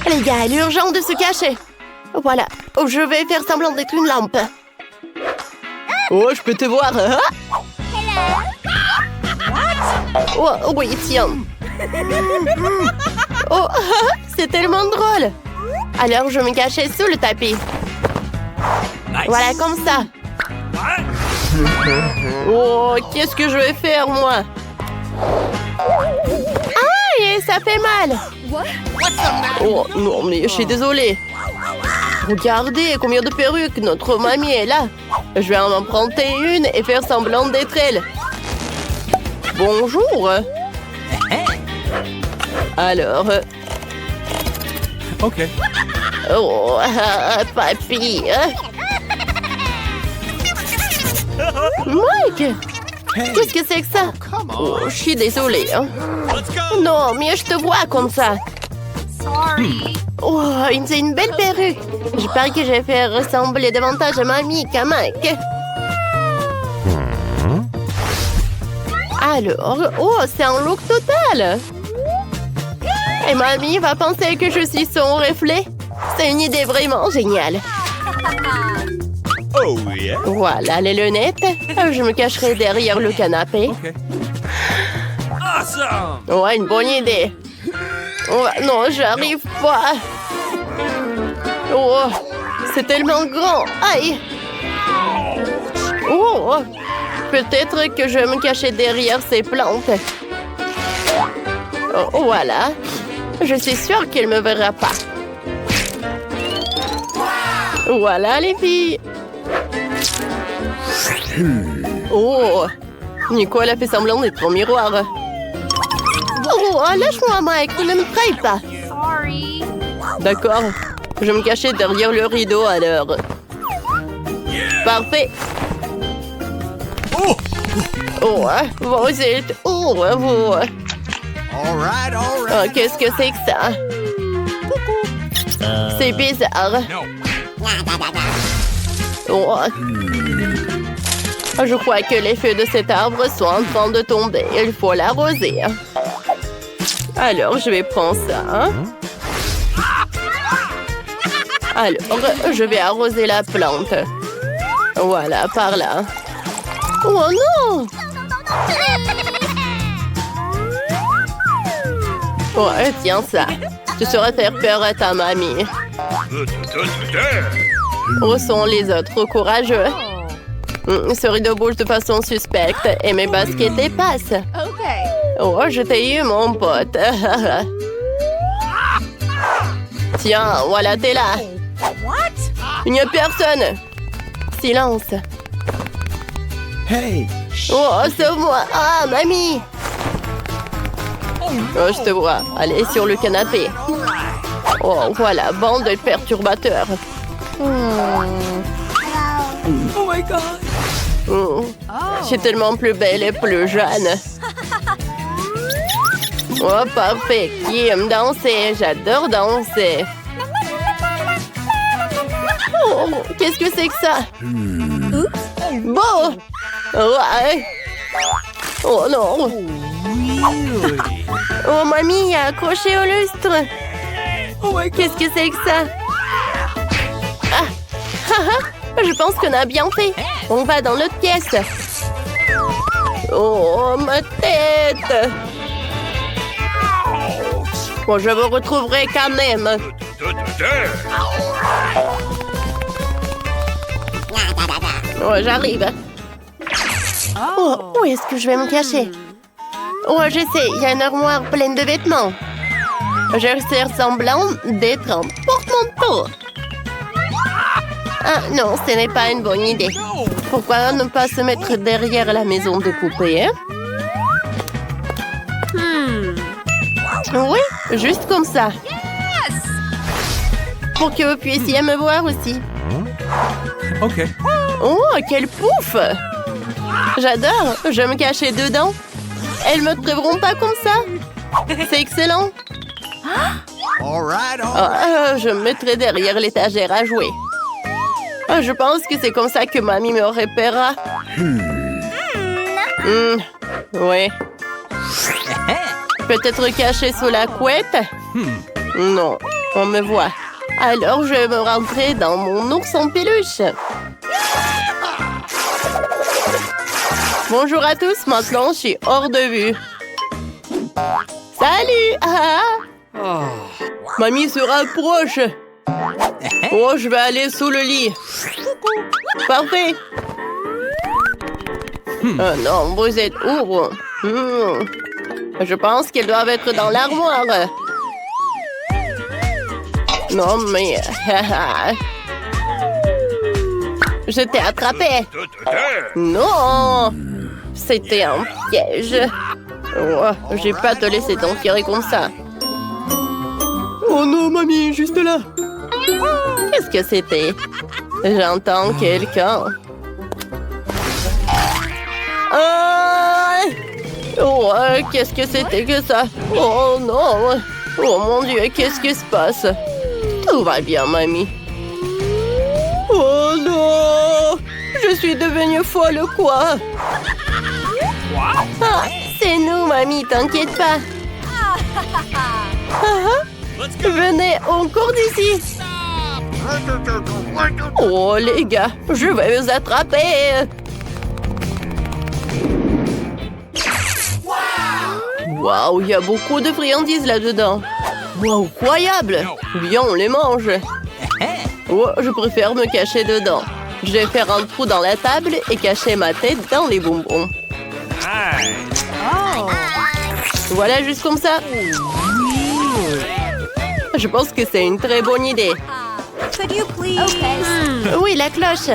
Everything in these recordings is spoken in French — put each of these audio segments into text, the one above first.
Les gars, il est urgent de se cacher. Voilà, je vais faire semblant d'être une lampe. Oh, je peux te voir. Hein? Oh, oui, tiens. Oh, c'est tellement drôle. Alors, je me cachais sous le tapis. Voilà, comme ça. Oh, qu'est-ce que je vais faire, moi? Aïe, ça fait mal. Oh, non, mais je suis désolée. Regardez combien de perruques notre mamie est là. Je vais en emprunter une et faire semblant d'être elle. Bonjour. Alors... OK. Oh, papy. Mike! Qu'est-ce que c'est que ça? Oh, je suis désolée. Hein. Non, mais je te vois comme ça. Oh, c'est une belle perruque. Je parie que je vais faire ressembler davantage à mamie qu'à Mike. Alors, oh, c'est un look total. Et mamie va penser que je suis son reflet. C'est une idée vraiment géniale. Oh, yeah. Voilà les lunettes. Je me cacherai derrière le canapé. OK. Awesome! Ouais, une bonne idée. Oh, non, j'arrive pas. Oh, c'est tellement grand. Aïe. Oh, peut-être que je vais me cacher derrière ces plantes. Oh, voilà. Je suis sûre qu'elle ne me verra pas. Voilà les filles. Oh, Nicole a fait semblant d'être au miroir. Oh, lâche-moi, Mike, ne me trahis pas. D'accord, je me cachais derrière le rideau alors. Parfait. Oh, vous êtes... Oh, vous... All right. Oh, qu'est-ce que c'est que ça? C'est bizarre. Oh. Je crois que les feuilles de cet arbre sont en train de tomber. Il faut l'arroser. Alors, je vais prendre ça. Alors, je vais arroser la plante. Voilà, par là. Oh non! Oh, tiens ça. Tu sauras faire peur à ta mamie. Où sont les autres courageux? Ce rideau bouge de façon suspecte et mes baskets dépassent. Oh, je t'ai eu, mon pote. Tiens, voilà, t'es là. Il n'y a personne. Silence. Hey! Oh, sauve-moi. Ah, mamie. Oh, je te vois. Allez, sur le canapé. Oh, voilà, bande de perturbateurs. Oh my God! Je suis tellement plus belle et plus jeune. Oh, parfait. Qui aime danser? J'adore danser. Oh, qu'est-ce que c'est que ça? Bon! Ouais. Oh non! Oh, mamie a accroché au lustre. Qu'est-ce que c'est que ça? Je pense qu'on a bien fait. On va dans l'autre pièce. Oh, ma tête! Bon, je vous retrouverai quand même. Oh, j'arrive. Oh, où est-ce que je vais me cacher? Oh, je sais, il y a une armoire pleine de vêtements. Je vais faire semblant d'être un porte-manteau. Ah non, ce n'est pas une bonne idée. Pourquoi ne pas se mettre derrière la maison de poupées, hein? Oui, juste comme ça. Pour que vous puissiez me voir aussi. OK. Oh, quel pouf! J'adore, je me cachais dedans. Elles me trouveront pas comme ça. C'est excellent. All right. Je me mettrai derrière l'étagère à jouer. Je pense que c'est comme ça que mamie me repérera. Oui. Peut-être caché sous la couette? Non. On me voit. Alors, je vais me rentrer dans mon ours en peluche. Bonjour à tous, maintenant je suis hors de vue. Salut! Mamie se rapproche. Oh, je vais aller sous le lit. Parfait. Oh non, vous êtes où? Je pense qu'elles doivent être dans l'armoire. Non, mais... Je t'ai attrapé. Non! C'était un piège. Oh, j'ai pas te laisser t'enfiler comme ça. Oh non, mamie, juste là. Qu'est-ce que c'était? J'entends quelqu'un. Oh, qu'est-ce que c'était que ça? Oh non! Oh mon Dieu, qu'est-ce qui se passe? Tout va bien, mamie. Oh non! Je suis devenue folle, quoi? Ah, c'est nous, mamie, t'inquiète pas. Venez, on court d'ici. Oh, les gars, je vais vous attraper. Waouh, il y a beaucoup de friandises là-dedans. Waouh, incroyable. Viens, on les mange. Oh, je préfère me cacher dedans. Je vais faire un trou dans la table et cacher ma tête dans les bonbons. Voilà, juste comme ça. Je pense que c'est une très bonne idée. Oui, la cloche.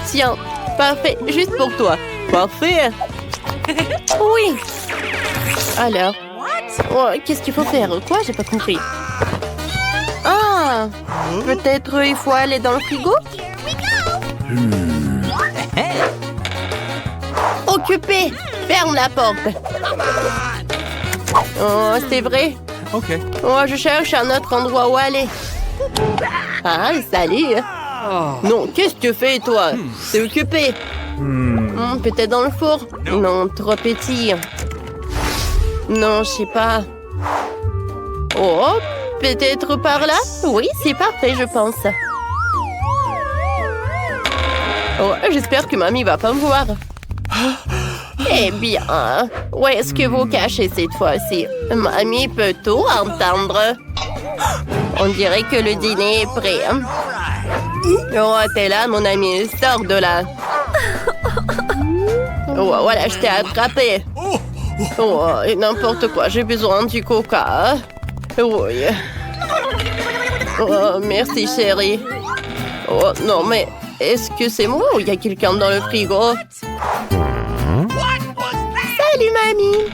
Tiens, parfait, juste pour toi. Parfait. Oui. Alors, oh, qu'est-ce qu'il faut faire? Quoi? J'ai pas compris. Ah, peut-être il faut aller dans le frigo? Occupé! Ferme la porte. Oh, c'est vrai. OK. Oh, je cherche un autre endroit où aller. Ah, salut. Non, qu'est-ce que tu fais, toi? C'est occupé. Peut-être dans le four? Non, trop petit. Non, je sais pas. Oh, peut-être par là? Oui, c'est parfait, je pense. Oh, j'espère que mamie va pas me voir. Eh bien, où est-ce que vous cachez cette fois-ci? Mamie peut tout entendre. On dirait que le dîner est prêt. Oh, t'es là, mon ami. Sors de là. Oh, voilà, je t'ai attrapé. Oh, n'importe quoi. J'ai besoin du coca. Oui. Oh, merci, chérie. Oh, non, mais est-ce que c'est moi ou il y a quelqu'un dans le frigo? Salut, mamie.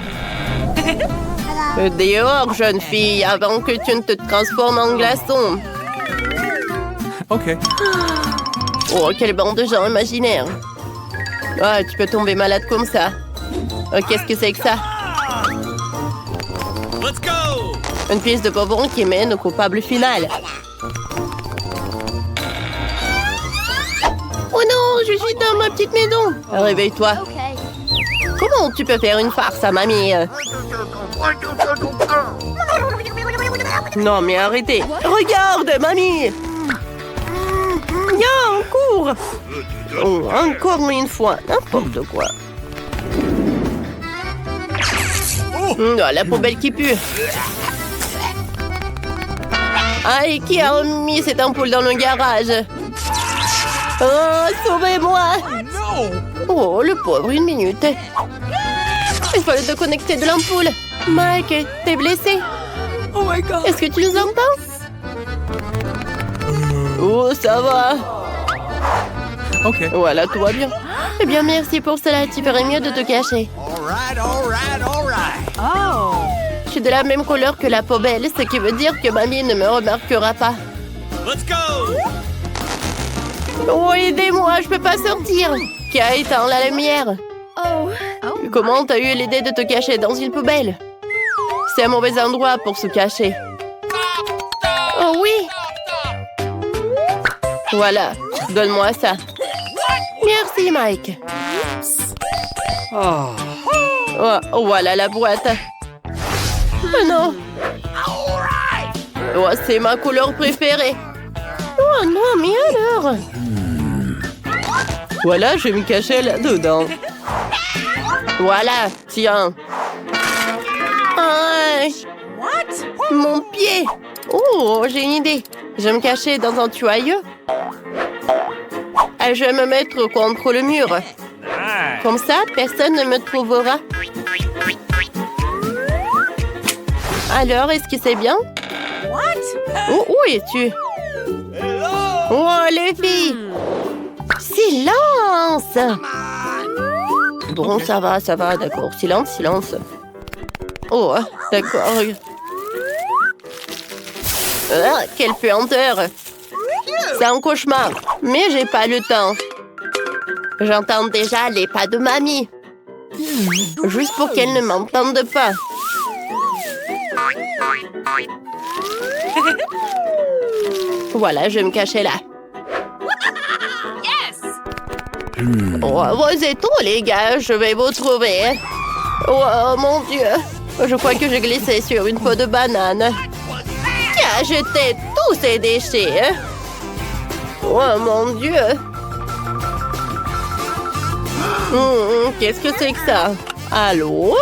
Dehors, jeune fille, avant que tu ne te transformes en glaçon. OK. Oh, quelle bande de gens imaginaires. Ah, tu peux tomber malade comme ça. Oh, qu'est-ce que c'est que ça? Let's go! Une pièce de bonbon qui mène au coupable final. Oh non, je suis dans ma petite maison. Réveille-toi. Comment tu peux faire une farce à mamie? Non, mais arrêtez. Regarde, mamie. Viens, on court. Oh, encore une fois, n'importe quoi. Oh, la poubelle qui pue. Ah, et qui a mis cette ampoule dans le garage? Oh, sauvez-moi! Oh, le pauvre, une minute. Il fallait te connecter de l'ampoule. Mike, t'es blessé? Oh my God! Est-ce que tu nous entends? Oh, ça va. OK. Voilà, tout va bien. Eh bien, merci pour cela. Tu ferais mieux de te cacher. Je suis de la même couleur que la poubelle, ce qui veut dire que mamie ne me remarquera pas. Let's go! Oh, aidez-moi, je peux pas sortir. Qui a éteint la lumière? Comment t'as eu l'idée de te cacher dans une poubelle? C'est un mauvais endroit pour se cacher. Oh oui. Voilà, donne-moi ça. Merci, Mike. Oh, voilà la boîte. Oh non. Oh, c'est ma couleur préférée. Oh non, mais alors? Voilà, je vais me cacher là-dedans. Voilà, tiens. Aïe. Mon pied. Oh, j'ai une idée. Je vais me cacher dans un tuyau. Et je vais me mettre contre le mur. Comme ça, personne ne me trouvera. Alors, est-ce que c'est bien? Où es-tu? Oh, les filles! Silence! Bon, ça va, d'accord. Silence, silence. Oh, d'accord. Ah, quelle puanteur! C'est un cauchemar, mais j'ai pas le temps. J'entends déjà les pas de mamie. Juste pour qu'elle ne m'entende pas. Voilà, je vais me cacher là. Oh, vous êtes où, les gars? Je vais vous trouver. Oh, mon Dieu. Je crois que j'ai glissé sur une peau de banane. Qui a jeté tous ces déchets? Oh, mon Dieu. Qu'est-ce que c'est que ça? Allô?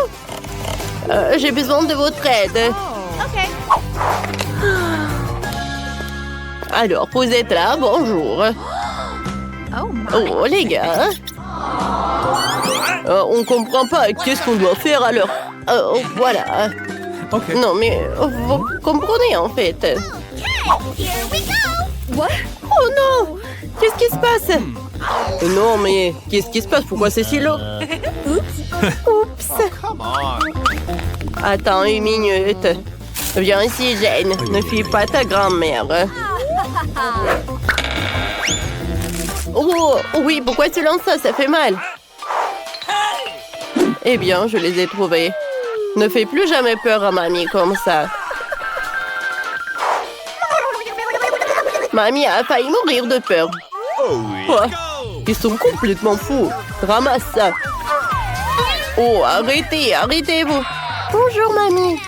J'ai besoin de votre aide. Alors, vous êtes là, bonjour. Oh, les gars. On comprend pas. Qu'est-ce qu'on doit faire alors? Voilà. Okay. Non, mais vous comprenez en fait. Oh non! Qu'est-ce qui se passe? Non, mais qu'est-ce qui se passe? Pourquoi c'est si long? Oups. Come on. Attends une minute. Viens ici, Jane. Ne fuis pas ta grand-mère. Oh, oui, pourquoi tu lances ça? Ça fait mal. Eh bien, je les ai trouvés. Ne fais plus jamais peur à mamie comme ça. Mamie a failli mourir de peur. Quoi? Ils sont complètement fous. Ramasse ça. Oh, arrêtez-vous. Bonjour, mamie.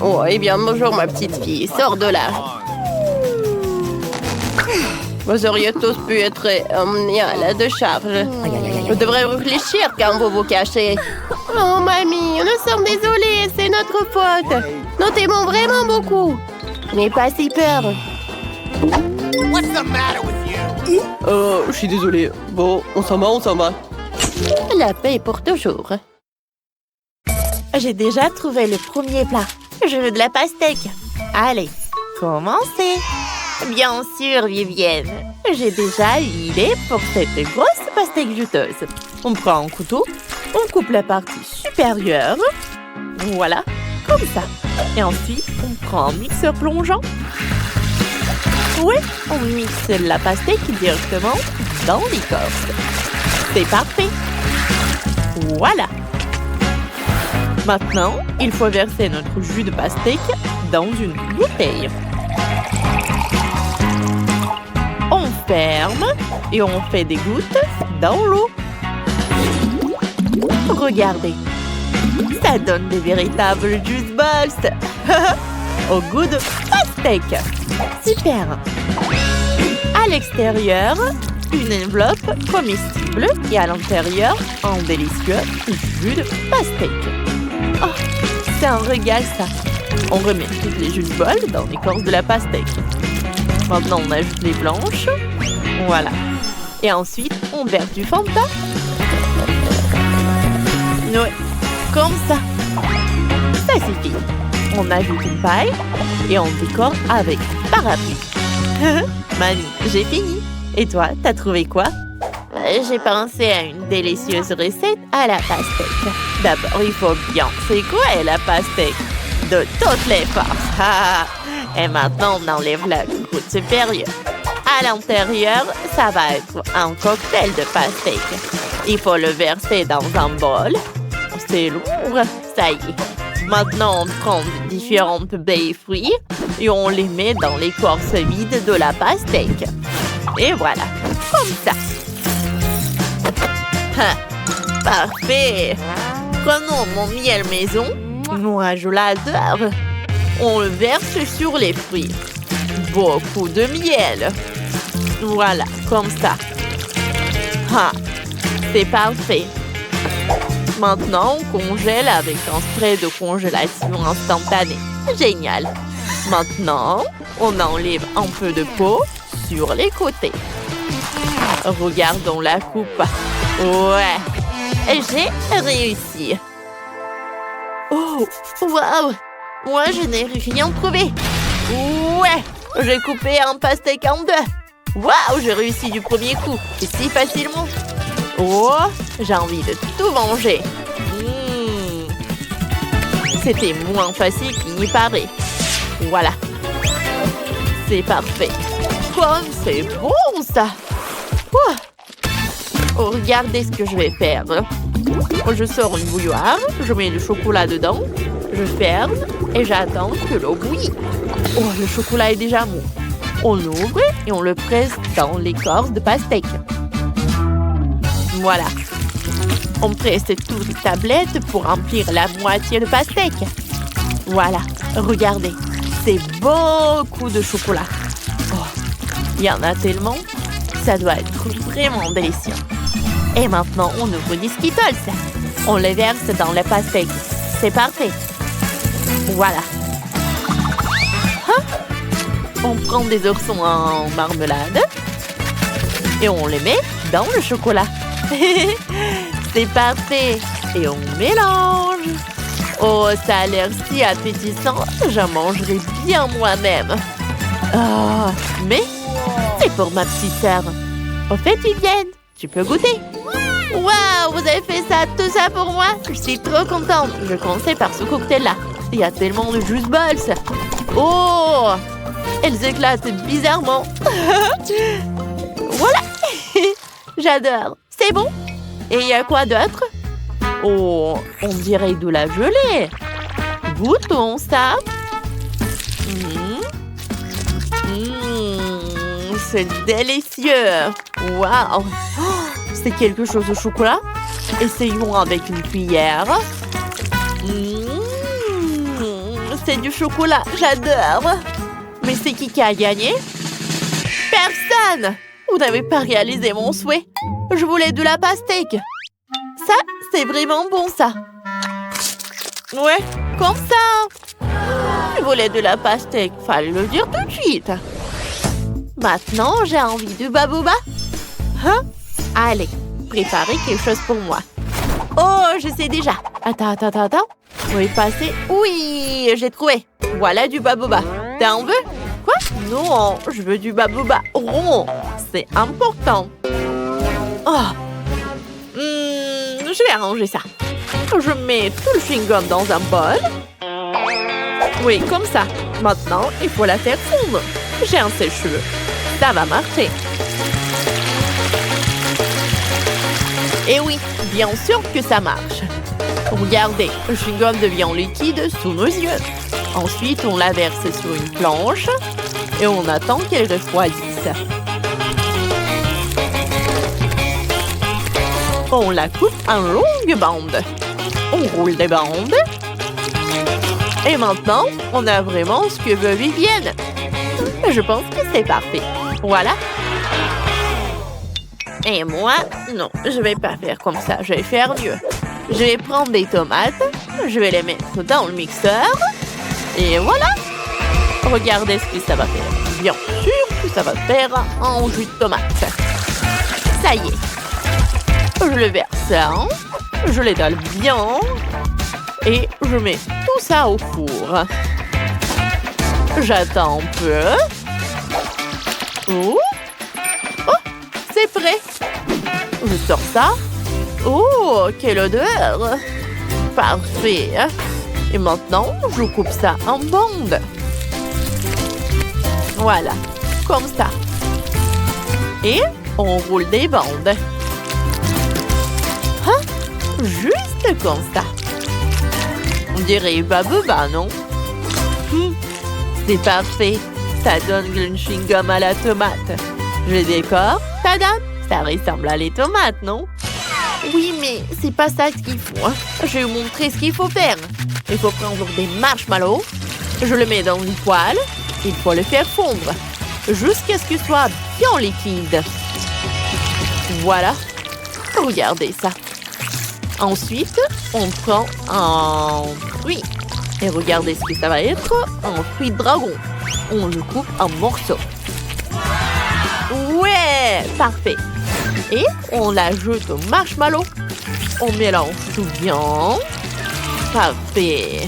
Oh, eh bien, bonjour, ma petite fille. Sors de là. Vous auriez tous pu être emmenés à la décharge. Vous devrez réfléchir quand vous vous cachez. Oh, mamie, nous sommes désolés, c'est notre faute. Nous t'aimons vraiment beaucoup. N'aie pas si peur. What's the matter with you? Je suis désolée. Bon, on s'en va. La paix pour toujours. J'ai déjà trouvé le premier plat. Je veux de la pastèque. Allez, commencez. Bien sûr, Vivienne. J'ai déjà une idée pour cette grosse pastèque juteuse. On prend un couteau, on coupe la partie supérieure. Voilà, comme ça. Et ensuite, on prend un mixeur plongeant. Oui, on mixe la pastèque directement dans l'écorce. C'est parfait. Voilà. Maintenant, il faut verser notre jus de pastèque dans une bouteille. On ferme et on fait des gouttes dans l'eau. Regardez, ça donne des véritables juice balls au goût de pastèque. Super. À l'extérieur, une enveloppe comestible et à l'intérieur, un délicieux jus de pastèque. Oh, c'est un régal ça. On remet toutes les juice balls dans l'écorce de la pastèque. Maintenant, on ajoute les blanches. Voilà. Et ensuite, on verse du Fanta. Ouais, comme ça. Ça suffit. On ajoute une paille et on décore avec parapluie. Mamie, j'ai fini. Et toi, t'as trouvé quoi? J'ai pensé à une délicieuse recette à la pastèque. D'abord, il faut bien secouer la pastèque de toutes les forces. Et maintenant, on enlève la croûte supérieure. À l'intérieur, ça va être un cocktail de pastèque. Il faut le verser dans un bol. C'est lourd, ça y est. Maintenant, on prend différentes baies et fruits et on les met dans l'écorce vide de la pastèque. Et voilà, comme ça. Parfait. Prenons mon miel maison. Moi, je l'adore. On le verse sur les fruits. Beaucoup de miel. Voilà, comme ça. Ah, c'est parfait. Maintenant, on congèle avec un spray de congélation instantanée. Génial. Maintenant, on enlève un peu de peau sur les côtés. Regardons la coupe. Ouais, j'ai réussi. Oh, waouh! Moi, je n'ai rien trouvé. Ouais, j'ai coupé un pastèque en deux. Waouh, j'ai réussi du premier coup. Et si facilement. Oh, j'ai envie de tout manger. C'était moins facile qu'il n'y paraît. Voilà. C'est parfait. Comme c'est bon, ça. Oh, regardez ce que je vais faire. Je sors une bouilloire, je mets du chocolat dedans, je ferme et j'attends que l'eau bouillit. Oh, le chocolat est déjà mou. On l'ouvre et on le presse dans l'écorce de pastèque. Voilà. On presse toute la tablette pour remplir la moitié de pastèque. Voilà, regardez. C'est beaucoup de chocolat. Oh, il y en a tellement. Ça doit être vraiment délicieux. Et maintenant, on ouvre des Skittles. On les verse dans la pastèque. C'est parfait. Voilà. Hein? On prend des oursons en marmelade et on les met dans le chocolat. C'est parfait. Et on mélange. Oh, ça a l'air si appétissant. J'en mangerai bien moi-même. Oh, mais c'est pour ma petite sœur. Au fait, Vivienne, tu peux goûter. Waouh, vous avez fait ça, tout ça pour moi? Je suis trop contente. Je commençais par ce cocktail-là. Il y a tellement de juice balls. Oh, elles éclatent bizarrement. Voilà. J'adore. C'est bon. Et il y a quoi d'autre? Oh, on dirait de la gelée. Goûtons ça. C'est délicieux. Waouh. C'est quelque chose au chocolat. Essayons avec une cuillère. C'est du chocolat. J'adore. Mais c'est qui a gagné? Personne. Vous n'avez pas réalisé mon souhait. Je voulais de la pastèque. Ça, c'est vraiment bon, ça. Ouais, comme ça. Je voulais de la pastèque. Fallait le dire tout de suite. Maintenant, j'ai envie de babouba. Hein? Allez, préparez quelque chose pour moi. Oh, je sais déjà. Attends. On va passer. Oui, j'ai trouvé. Voilà du babouba. T'en veux? Quoi? Non, je veux du babouba rond. C'est important. Oh. Je vais arranger ça. Je mets tout le chewing-gum dans un bol. Oui, comme ça. Maintenant, il faut la faire fondre. J'ai un sèche-cheveux. Ça va marcher. Et oui, bien sûr que ça marche. Regardez, le chewing-gum devient liquide sous nos yeux. Ensuite, on la verse sur une planche et on attend qu'elle refroidisse. On la coupe en longues bandes. On roule des bandes. Et maintenant, on a vraiment ce que veut Vivienne. Je pense que c'est parfait. Voilà. Et moi, non, je vais pas faire comme ça. Je vais faire mieux. Je vais prendre des tomates. Je vais les mettre dans le mixeur. Et voilà. Regardez ce que ça va faire. Bien sûr que ça va faire un jus de tomate. Ça y est. Je le verse. Je l'étale bien. Et je mets tout ça au four. J'attends un peu. Oh, c'est prêt. Je sors ça. Oh, quelle odeur. Parfait. Et maintenant, je coupe ça en bandes. Voilà, comme ça. Et on roule des bandes. Hein? Juste comme ça. On dirait babouba, non? C'est parfait. Ça donne le chewing-gum à la tomate. Je décore. Tadam! Ça ressemble à les tomates, non? Oui, mais c'est pas ça ce qu'il faut. Hein. Je vais vous montrer ce qu'il faut faire. Il faut prendre des marshmallows Je le mets dans une poêle. Il faut le faire fondre jusqu'à ce qu'il soit bien liquide. Voilà. Regardez ça. Ensuite, on prend un fruit. Et regardez ce que ça va être. Un fruit de dragon. On le coupe en morceaux. Ouais, parfait. Et on l'ajoute au marshmallow. On mélange tout bien. Parfait.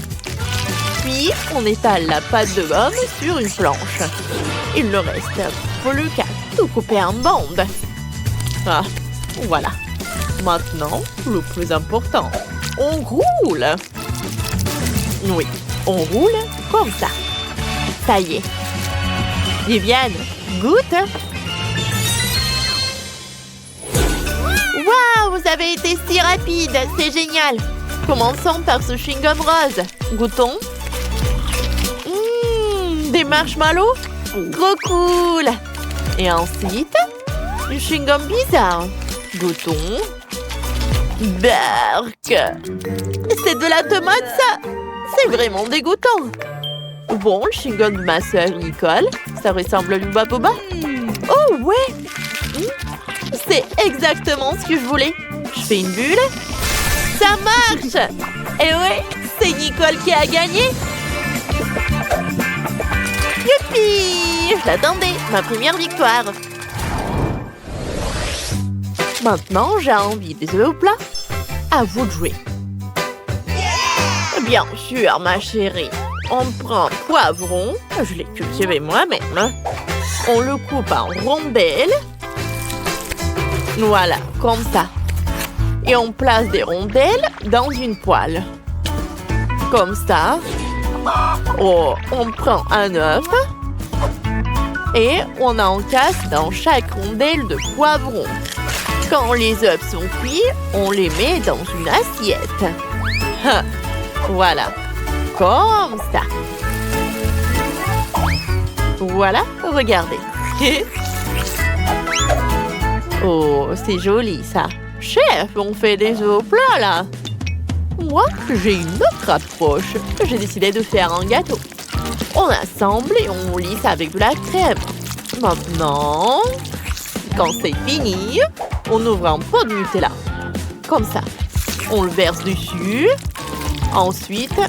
Puis, on étale la pâte de gomme sur une planche. Il ne reste plus qu'à tout couper en bandes. Ah, voilà. Maintenant, le plus important, on roule. Oui, on roule comme ça. Ça y est. Viviane, goûte. Waouh, vous avez été si rapide, c'est génial. Commençons par ce chewing-gum rose. Goûtons. Des marshmallows. Trop cool. Et ensuite, du chewing-gum bizarre. Goûtons. Berk. C'est de la tomate, ça. C'est vraiment dégoûtant. Bon, le chewing-gum de ma sœur Nicole, ça ressemble à une baboba. Oh ouais. C'est exactement ce que je voulais. Je fais une bulle. Ça marche. Et ouais, c'est Nicole qui a gagné. Youpi! Je l'attendais, ma première victoire. Maintenant, j'ai envie des œufs au plat. À vous de jouer. Bien sûr, ma chérie. On prend un poivron. Je l'ai cultivé moi-même. On le coupe en rondelles. Voilà, comme ça. Et on place des rondelles dans une poêle. Comme ça. Oh, on prend un œuf. Et on encasse dans chaque rondelle de poivron. Quand les œufs sont cuits, on les met dans une assiette. Voilà. Comme ça. Voilà, regardez. Oh, c'est joli ça. Chef, on fait des œufs au plat là. Moi, j'ai une autre approche. J'ai décidé de faire un gâteau. On assemble et on lisse avec de la crème. Maintenant, quand c'est fini, on ouvre un pot de Nutella. Comme ça. On le verse dessus. Ensuite,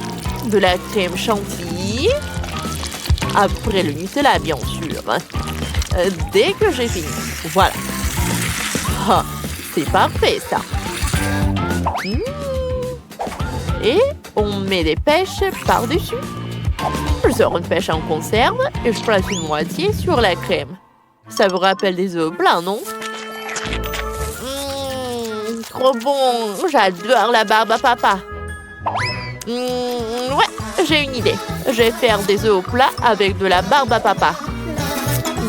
de la crème chantilly. Après le Nutella, bien sûr. Dès que j'ai fini. Voilà. Ah, c'est parfait, ça. Et on met des pêches par-dessus. Je sors une pêche en conserve et je place une moitié sur la crème. Ça vous rappelle des œufs plats, non? Trop bon. J'adore la barbe à papa. Ouais, j'ai une idée. Je vais faire des œufs au plat avec de la barbe à papa.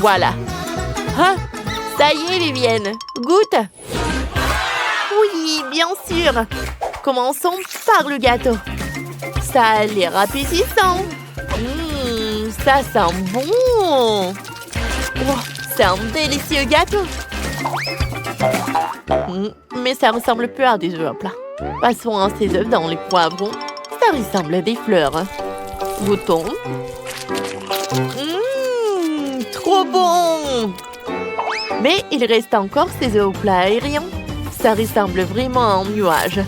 Voilà. Ah, ça y est, Vivienne. Goûte. Oui, bien sûr. Commençons par le gâteau. Ça a l'air appétissant. Ça sent bon. Oh, c'est un délicieux gâteau. Mais ça ressemble peu à des œufs à plat. Passons à ces œufs dans les poivrons. Ça ressemble à des fleurs. Goûtons. Trop bon. Mais il reste encore ces œufs au plat aériens. Ça ressemble vraiment à un nuage.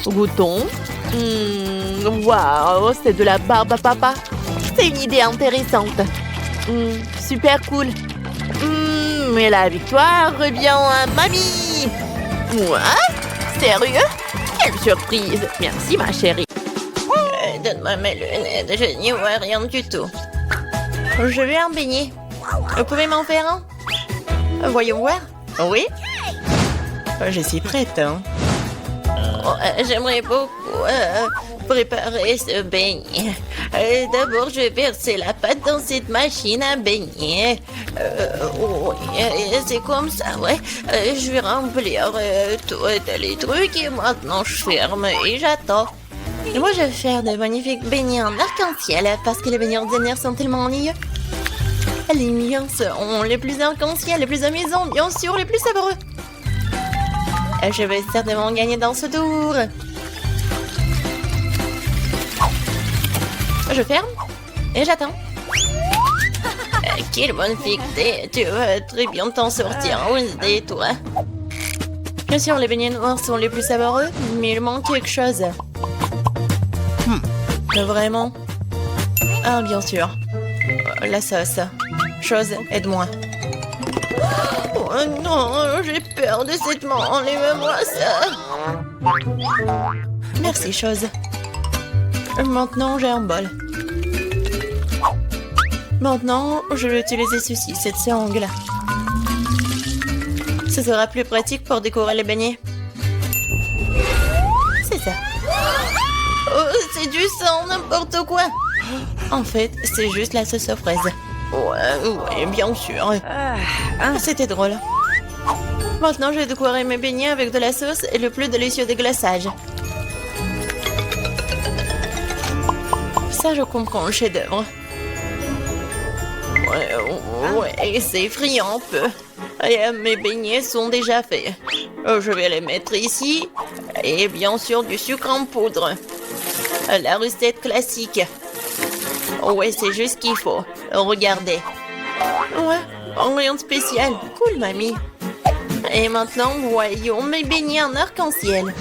Goûtons. Waouh, c'est de la barbe à papa. C'est une idée intéressante. Super cool. Mais la victoire revient à mamie. Moi? Sérieux? Quelle surprise. Merci, ma chérie. Donne-moi mes lunettes, je n'y vois rien du tout. Je veux un beignet. Vous pouvez m'en faire un? Voyons voir. Oui? Je suis prête, hein. J'aimerais beaucoup préparer ce beignet. D'abord, je vais verser la pâte dans cette machine à beignet. C'est comme ça, ouais. Je vais remplir tous les trucs et maintenant je ferme et j'attends. Et moi, je vais faire de magnifiques beignets en arc-en-ciel parce que les beignets ordinaires sont tellement ennuyeux. Les miens seront les plus arc-en-ciel, les plus amusants, bien sûr, les plus savoureux. Je vais certainement gagner dans ce tour. Je ferme. Et j'attends. Quelle bonne fille que t'es. Tu vas très bien t'en sortir. Et toi? Bien sûr, les beignets noirs sont les plus savoureux, mais il manque quelque chose. Vraiment? Ah, bien sûr. La sauce. Chose, aide-moi. Oh non, j'ai peur de cette main. Enlève-moi ça. Merci, chose. Maintenant, j'ai un bol. Maintenant, je vais utiliser ceci, cette sangle. Ce sera plus pratique pour décorer les beignets. C'est ça. Oh, c'est du sang, n'importe quoi. En fait, c'est juste la sauce aux fraises. Ouais, bien sûr. C'était drôle. Maintenant, je vais décorer mes beignets avec de la sauce et le plus délicieux déglaçage. Ça, je comprends le chef-d'œuvre. Ouais, c'est effrayant un peu. Mes beignets sont déjà faits. Je vais les mettre ici. Et bien sûr, du sucre en poudre. La recette classique. Ouais, c'est juste ce qu'il faut. Regardez. Ouais, rien de spécial. Cool, mamie. Et maintenant, voyons mes beignets en arc-en-ciel.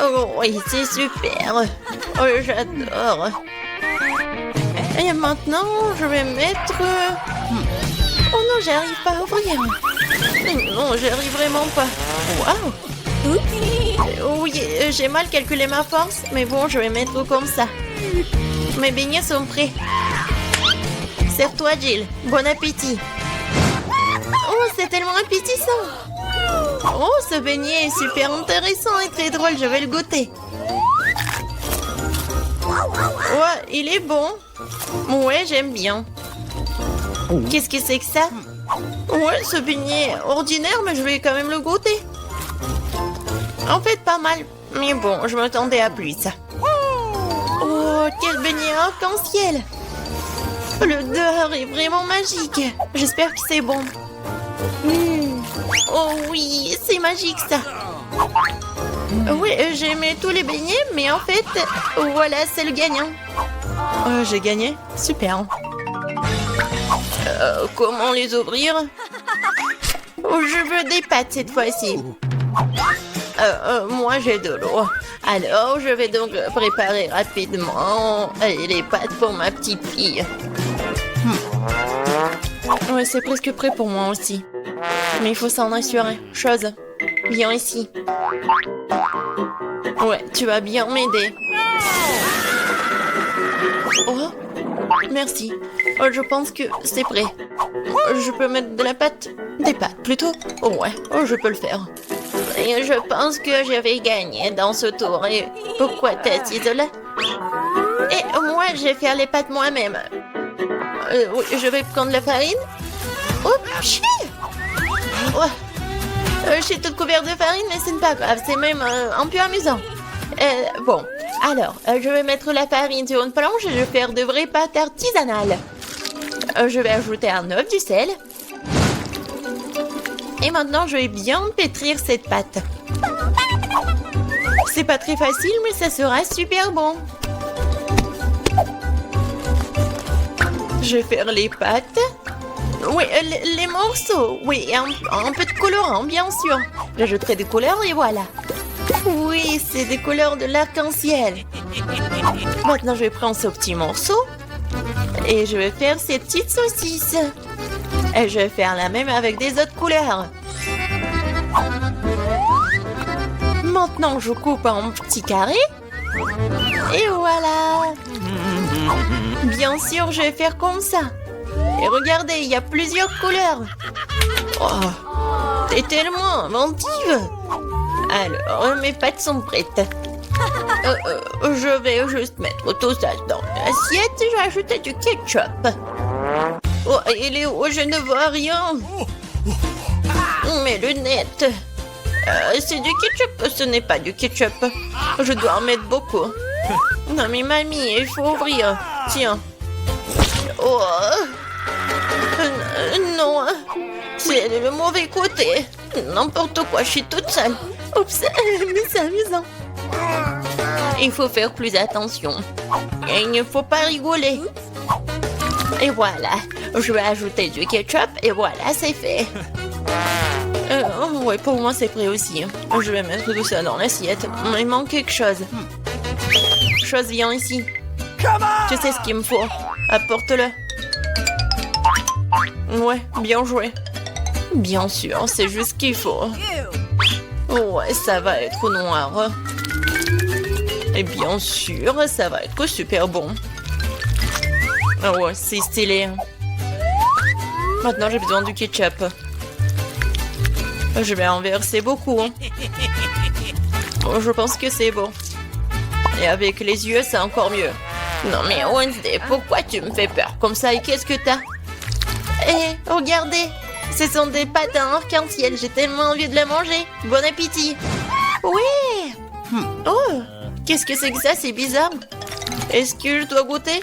Oh, oui, c'est super. Oh, j'adore. Et maintenant, je vais mettre... Oh non, j'arrive pas à ouvrir. Non, j'arrive vraiment pas. Waouh. Oui, j'ai mal calculé ma force, mais bon, je vais mettre comme ça. Mes beignets sont prêts. Serre-toi, Jill. Bon appétit. Oh, c'est tellement appétissant. Oh, ce beignet est super intéressant et très drôle. Je vais le goûter. Ouais, il est bon. Ouais, j'aime bien. Qu'est-ce que c'est que ça? Ouais, ce beignet est ordinaire, mais je vais quand même le goûter. En fait, pas mal. Mais bon, je m'attendais à plus. Oh, quel beignet arc-en-ciel. L'odeur est vraiment magique. J'espère que c'est bon. Oh oui, c'est magique ça. Oui, j'ai aimé tous les beignets, mais en fait, voilà, c'est le gagnant. J'ai gagné? Super. Comment les ouvrir? Je veux des pâtes cette fois-ci. Moi, j'ai de l'eau. Alors, je vais donc préparer rapidement les pâtes pour ma petite fille. Ouais, c'est presque prêt pour moi aussi. Mais il faut s'en assurer. Chose, viens ici. Ouais, tu vas bien m'aider. Oh, merci. Je pense que c'est prêt. Je peux mettre de la pâte? Des pâtes, plutôt? Ouais, je peux le faire. Et je pense que je vais gagner dans ce tour. Et pourquoi t'es assise là? Et moi, je vais faire les pâtes moi-même. Oui, je vais prendre la farine. Oups! Je suis toute couverte de farine, mais ce n'est pas grave. C'est même un peu amusant. Bon, alors, je vais mettre la farine sur une planche et je vais faire de vraies pâtes artisanales. Je vais ajouter un œuf, du sel. Et maintenant, je vais bien pétrir cette pâte. C'est pas très facile, mais ça sera super bon. Je vais faire les pâtes. Oui, les morceaux. Oui, un peu de colorant, bien sûr. J'ajouterai des couleurs et voilà. Oui, c'est des couleurs de l'arc-en-ciel. Maintenant, je vais prendre ce petit morceau. Et je vais faire ces petites saucisses. Et je vais faire la même avec des autres couleurs. Maintenant, je coupe en petits carrés. Et voilà. Bien sûr, je vais faire comme ça. Et regardez, il y a plusieurs couleurs. Oh, t'es tellement inventive. Alors, mes pâtes sont prêtes. Je vais juste mettre tout ça dans l'assiette et je vais ajouter du ketchup. Oh, il est où? Je ne vois rien. Mes lunettes. C'est du ketchup. Ce n'est pas du ketchup. Je dois en mettre beaucoup. Non, mais mamie, il faut ouvrir. Tiens. Oh. Non. C'est le mauvais côté. N'importe quoi, je suis toute seule. Oups, mais c'est amusant. Il faut faire plus attention. Et il ne faut pas rigoler. Et voilà. Je vais ajouter du ketchup et voilà, c'est fait. Ouais, pour moi, c'est prêt aussi. Je vais mettre tout ça dans l'assiette. Il manque quelque chose. Chose, viens ici. Tu sais ce qu'il me faut. Apporte-le. Ouais, bien joué. Bien sûr, c'est juste ce qu'il faut. Ouais, ça va être noir. Et bien sûr, ça va être super bon. Ah ouais, c'est stylé. Maintenant, j'ai besoin du ketchup. Je vais en verser beaucoup. Je pense que c'est bon. Et avec les yeux, c'est encore mieux. Non mais Wednesday, pourquoi tu me fais peur comme ça et qu'est-ce que t'as? Eh, regardez, ce sont des pâtes à arc-en-ciel. J'ai tellement envie de les manger. Bon appétit. Oui. Oh, qu'est-ce que c'est que ça? C'est bizarre. Est-ce que je dois goûter?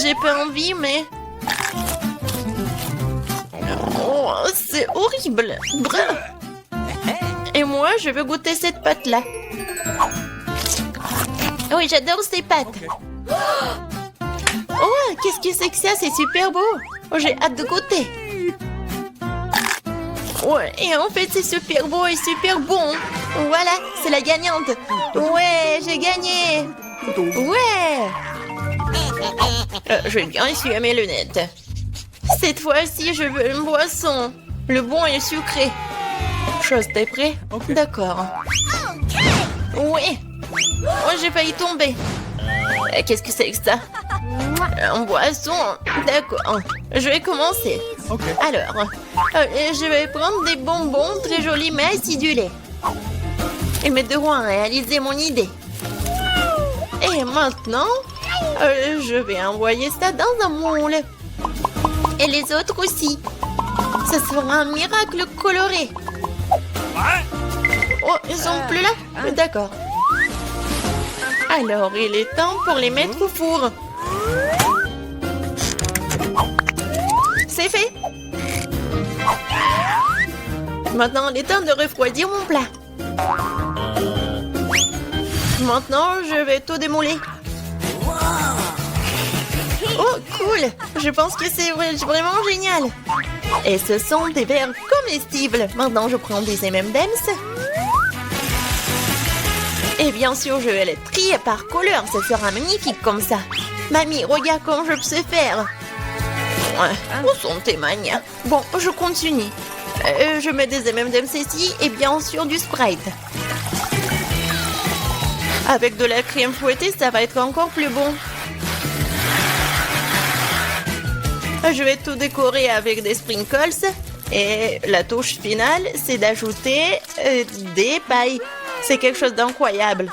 J'ai pas envie, mais... Oh, c'est horrible. Et moi, je veux goûter cette pâte-là. Oui, j'adore ces pâtes. Oh, qu'est-ce que c'est que ça? C'est super beau. Oh, j'ai hâte de goûter. Ouais, et en fait, c'est super beau et super bon. Voilà, c'est la gagnante. Ouais, j'ai gagné. Ouais. Je vais bien essuyer mes lunettes. Cette fois-ci, je veux une boisson. Le bon et le sucré. Chose, t'es prêt? D'accord. Oui. Oh, j'ai failli tomber. Qu'est-ce que c'est que ça? Un boisson. D'accord. Je vais commencer. Alors, je vais prendre des bonbons très jolis mais acidulés. Et mes devoirs à réaliser mon idée. Et maintenant, je vais envoyer ça dans un moule. Et les autres aussi. Ça sera un miracle coloré. Oh, ils sont plus là? D'accord. Alors, il est temps pour les mettre au four. C'est fait. Maintenant, il est temps de refroidir mon plat. Maintenant, je vais tout démouler. Oh, cool! Je pense que c'est vraiment génial. Et ce sont des verres comestibles. Maintenant, je prends des M&M's. Et bien sûr, je vais les trier par couleur. Ça sera magnifique comme ça. Mamie, regarde comment je sais faire. Où sont tes manias? Bon, je continue. Je mets des M&M's ici et bien sûr du Sprite. Avec de la crème fouettée, ça va être encore plus bon. Je vais tout décorer avec des sprinkles. Et la touche finale, c'est d'ajouter des pailles. C'est quelque chose d'incroyable.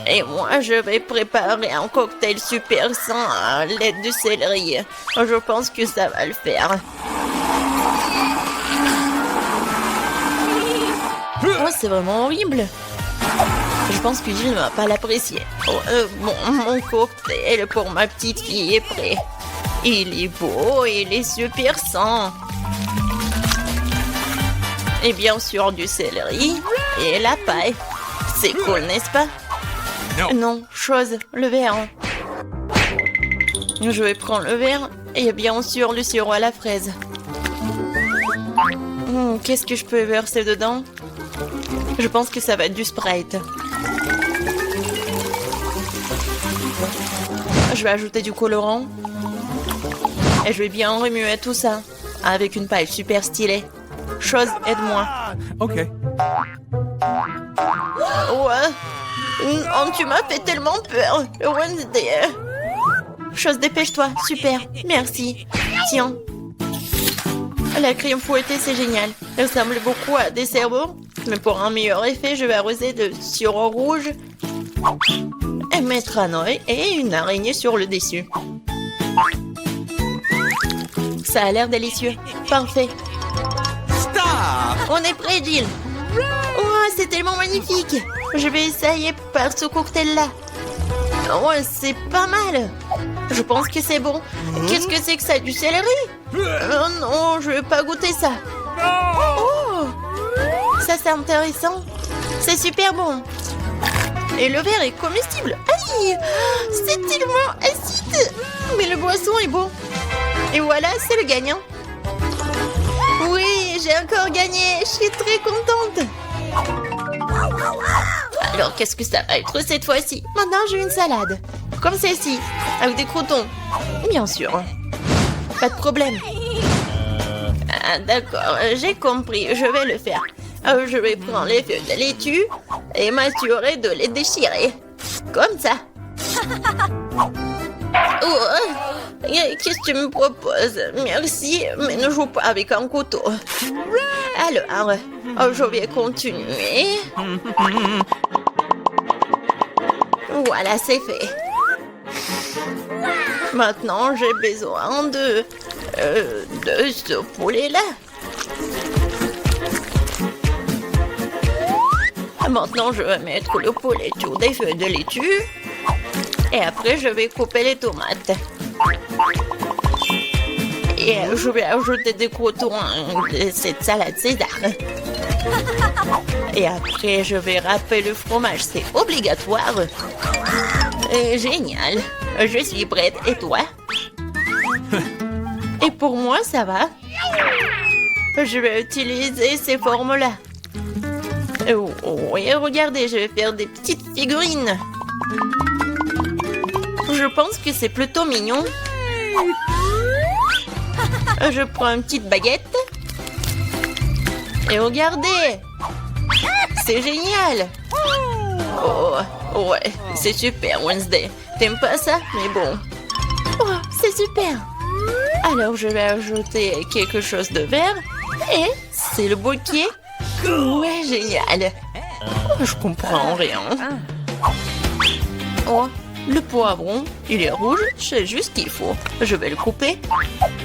Et moi, je vais préparer un cocktail super sain à l'aide du céleri. Je pense que ça va le faire. Oh, c'est vraiment horrible. Je pense que Jill ne va pas l'apprécier. Oh, bon, mon cocktail pour ma petite fille est prêt. Il est beau, il est super sain. Et bien sûr du céleri et la paille. C'est cool, n'est-ce pas? Non, chose, le verre. Je vais prendre le verre et bien sûr le sirop à la fraise. Qu'est-ce que je peux verser dedans? Je pense que ça va être du Sprite. Je vais ajouter du colorant. Et je vais bien remuer tout ça avec une paille super stylée. Chose, aide-moi. Ok. Ouais. Oh, tu m'as fait tellement peur. Wednesday. Chose, dépêche-toi. Super. Merci. Tiens. La crème fouettée, c'est génial. Elle ressemble beaucoup à des cerveaux. Mais pour un meilleur effet, je vais arroser de sirop rouge. Et mettre un œil et une araignée sur le dessus. Ça a l'air délicieux. Parfait. On est prêt, Jill. Oh, c'est tellement magnifique. Je vais essayer par ce cocktail-là. Oh, c'est pas mal. Je pense que c'est bon. Qu'est-ce que c'est que ça? Du céleri? Oh non, je vais pas goûter ça. Oh, ça c'est intéressant. C'est super bon. Et le verre est comestible. Aïe! C'est tellement acide! Mais le boisson est bon. Et voilà, c'est le gagnant. Oui, j'ai encore gagné. Je suis très contente. Alors, qu'est-ce que ça va être cette fois-ci? Maintenant, j'ai une salade. Comme celle-ci, avec des croûtons. Bien sûr. Pas de problème. Ah, d'accord, j'ai compris. Je vais le faire. Je vais prendre les feuilles de laitue et m'assurer de les déchirer. Comme ça. Oh, qu'est-ce que tu me proposes? Merci, mais ne joue pas avec un couteau. Alors, je vais continuer. Voilà, c'est fait. Maintenant, j'ai besoin de ce poulet-là. Maintenant, je vais mettre le poulet sur des feuilles de laitue. Et après, je vais couper les tomates. Et je vais ajouter des croûtons de cette salade César. Et après, je vais râper le fromage. C'est obligatoire. Génial. Je suis prête. Et toi? Et pour moi, ça va. Je vais utiliser ces formes-là. Oui, regardez, je vais faire des petites figurines. Je pense que c'est plutôt mignon. Je prends une petite baguette. Et regardez. C'est génial. Oh, ouais, c'est super, Wednesday. T'aimes pas ça? Mais bon. Oh, c'est super. Alors, je vais ajouter quelque chose de vert. Et c'est le bouquet. Ouais, génial. Oh, je comprends rien. Oh, le poivron, il est rouge, c'est juste ce qu'il faut. Je vais le couper.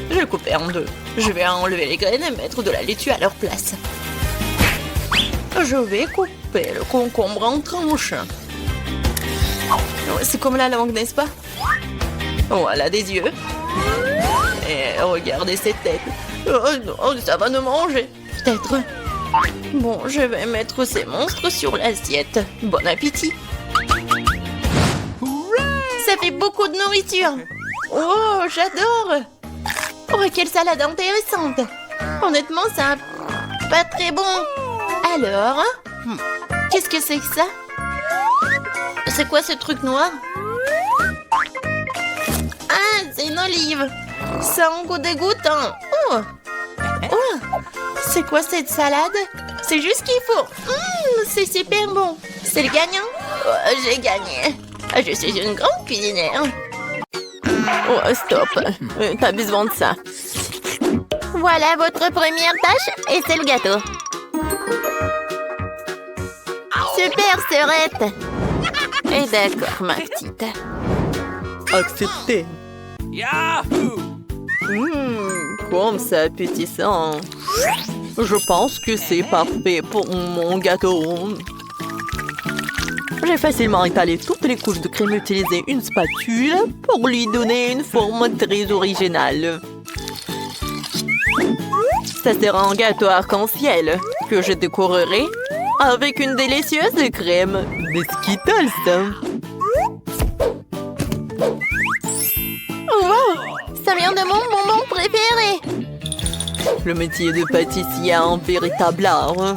Je vais le couper en deux. Je vais enlever les graines et mettre de la laitue à leur place. Je vais couper le concombre en tranches. C'est comme la langue, n'est-ce pas? Voilà des yeux. Et regardez cette tête. Oh non, ça va nous manger. Peut-être. Bon, je vais mettre ces monstres sur l'assiette. Bon appétit. Ça fait beaucoup de nourriture. Oh, j'adore. Oh, quelle salade intéressante. Honnêtement, ça pas très bon. Alors, qu'est-ce que c'est que ça? C'est quoi ce truc noir? Ah, c'est une olive. Ça a un goût dégoûtant. Oh, c'est quoi cette salade? C'est juste ce qu'il faut. C'est super bon. C'est le gagnant? Oh, j'ai gagné. Je suis une grande cuisinière. Oh, stop. T'as besoin de ça. Voilà votre première tâche et c'est le gâteau. Super, sœurette. Et d'accord, ma petite. Accepté. Yahoo! Comme c'est appétissant. Je pense que c'est parfait pour mon gâteau. J'ai facilement étalé toutes les couches de crème et utilisé une spatule pour lui donner une forme très originale. Ça sera un gâteau arc-en-ciel que je décorerai avec une délicieuse crème de Skittles. Wow, ça vient de mon bonbon préféré. Le métier de pâtissier a un véritable art.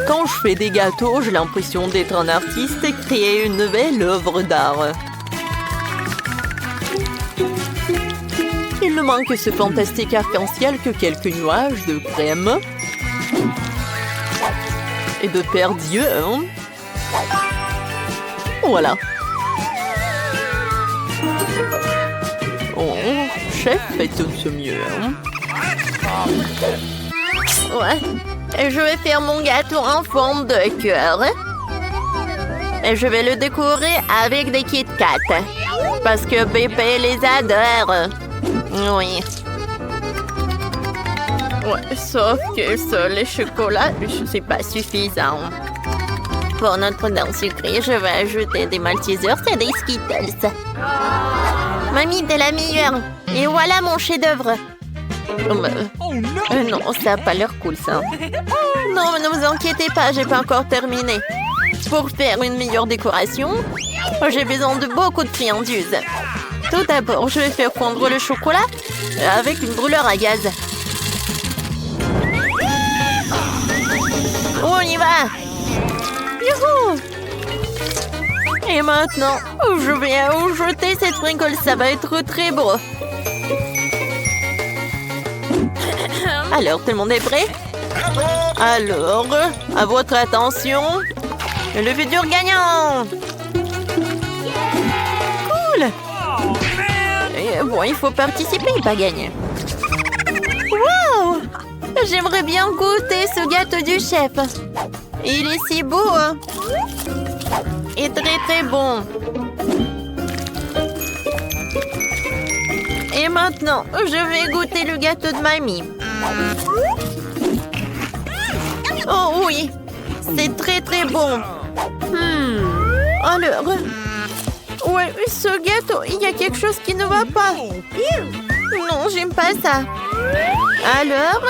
Quand je fais des gâteaux, j'ai l'impression d'être un artiste et créer une nouvelle œuvre d'art. Il ne manque ce fantastique arc-en-ciel que quelques nuages de crème et de paires d'yeux. Voilà. Oh, chef fait tout ce mieux. Ouais. Et je vais faire mon gâteau en forme de cœur. Et je vais le décorer avec des Kit Kat. Parce que bébé les adore. Oui. Ouais, sauf que seul le chocolat, c'est pas suffisant. Pour notre dent sucrée, je vais ajouter des Maltesers et des Skittles. Mamie, t'es la meilleure. Et voilà mon chef-d'œuvre. Non, ça n'a pas l'air cool, ça. Non, mais ne vous inquiétez pas, j'ai pas encore terminé. Pour faire une meilleure décoration, j'ai besoin de beaucoup de friandises. Tout d'abord, je vais faire fondre le chocolat avec une brûleur à gaz. On y va! Youhou! Et maintenant, je vais jeter cette sprinkle. Ça va être très beau. Alors, tout le monde est prêt? Alors, à votre attention, le futur gagnant! Cool! Et bon, il faut participer, pas gagner. Wow! J'aimerais bien goûter ce gâteau du chef. Il est si beau, hein? Et très très bon. Et maintenant, je vais goûter le gâteau de mamie. Oh oui, c'est très très bon. Alors, ouais, ce gâteau, il y a quelque chose qui ne va pas. Non, j'aime pas ça. Alors,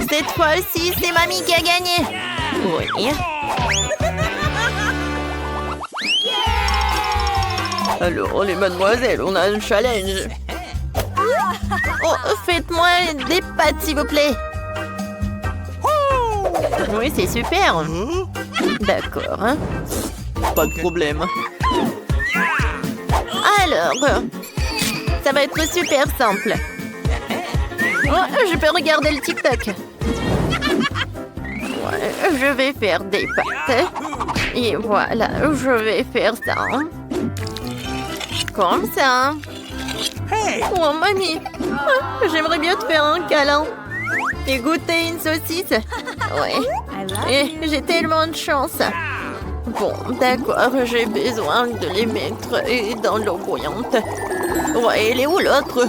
cette fois-ci, c'est mamie qui a gagné. Oui. Alors, les mademoiselles, on a un challenge. Oh, faites-moi des pâtes, s'il vous plaît. Oui, c'est super. D'accord. Hein. Pas de problème. Alors, ça va être super simple. Oh, je peux regarder le TikTok. Ouais, je vais faire des pâtes. Et voilà, je vais faire ça. Comme ça. Oh, mamie. J'aimerais bien te faire un câlin. Et goûter une saucisse. Ouais. Et j'ai tellement de chance. Bon, d'accord, j'ai besoin de les mettre dans l'eau bouillante. Ouais, elle est où l'autre?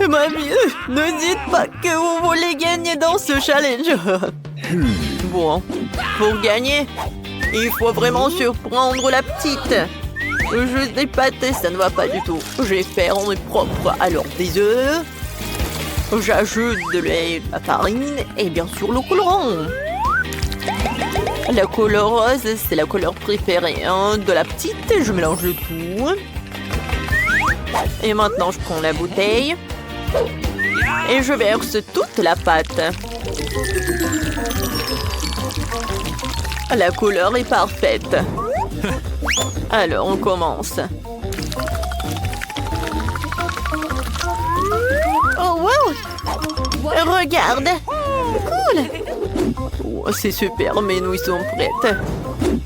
Mamie, ne dites pas que vous voulez gagner dans ce challenge. Bon, pour gagner, il faut vraiment surprendre la petite. Juste des pâtes, ça ne va pas du tout. Je vais faire en propre. Alors, des œufs. J'ajoute de lait, la farine et bien sûr le colorant. La couleur rose, c'est la couleur préférée de la petite. Je mélange le tout. Et maintenant, je prends la bouteille. Et je verse toute la pâte. La couleur est parfaite. Alors, on commence. Oh, wow! Regarde! Cool! Oh, c'est super, mes nouilles sont prêtes.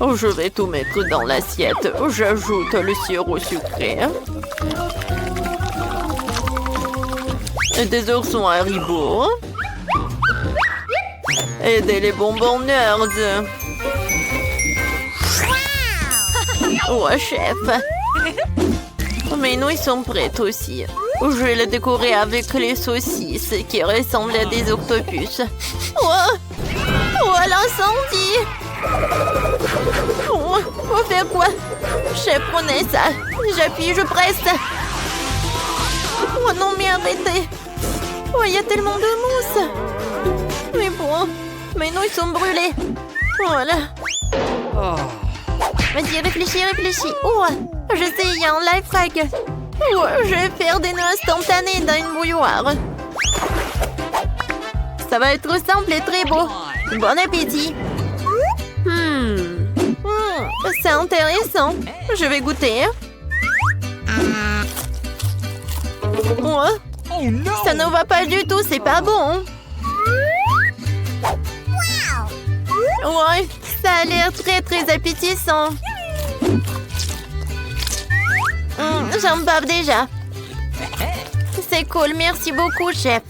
Oh, je vais tout mettre dans l'assiette. J'ajoute le sirop sucré. Des oursons Haribo. Et des bonbons Nerds. Oh, chef! Mes nouilles sont prêtes aussi. Je vais les décorer avec les saucisses qui ressemblent à des octopus. Oh, oh l'incendie! Oh, faut faire quoi? Chef, prenez ça. J'appuie, je presse. Oh non, mais arrêtez. Oh, il y a tellement de mousse. Mais bon, mes nouilles sont brûlées. Voilà. Vas-y, réfléchis. Oh, je sais, il y a un life hack. Oh, je vais faire des nœuds instantanés dans une bouilloire. Ça va être simple et très beau. Bon appétit. C'est intéressant. Je vais goûter. Oh, ça ne va pas du tout, c'est pas bon. Ouais, ça a l'air très très appétissant. J'en bave déjà. C'est cool, merci beaucoup, chef.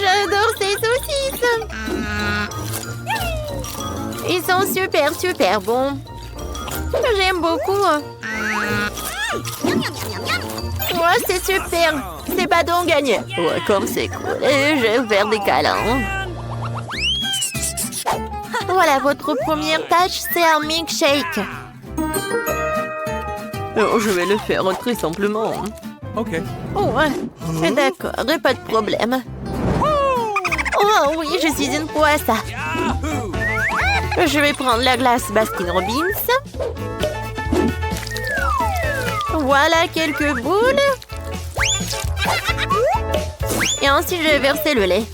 J'adore ces saucisses. Ils sont super, super bons. J'aime beaucoup. Ouais, c'est super. C'est pas donc gagné. Ouais, comme c'est cool. Et je vais faire des câlins. Voilà, votre première tâche, c'est un milkshake. Oh, je vais le faire très simplement. Ok. Oh, ouais. D'accord, pas de problème. Oh oui, je suis une poisse. Je vais prendre la glace Baskin Robbins. Voilà quelques boules. Et ensuite, je vais verser le lait.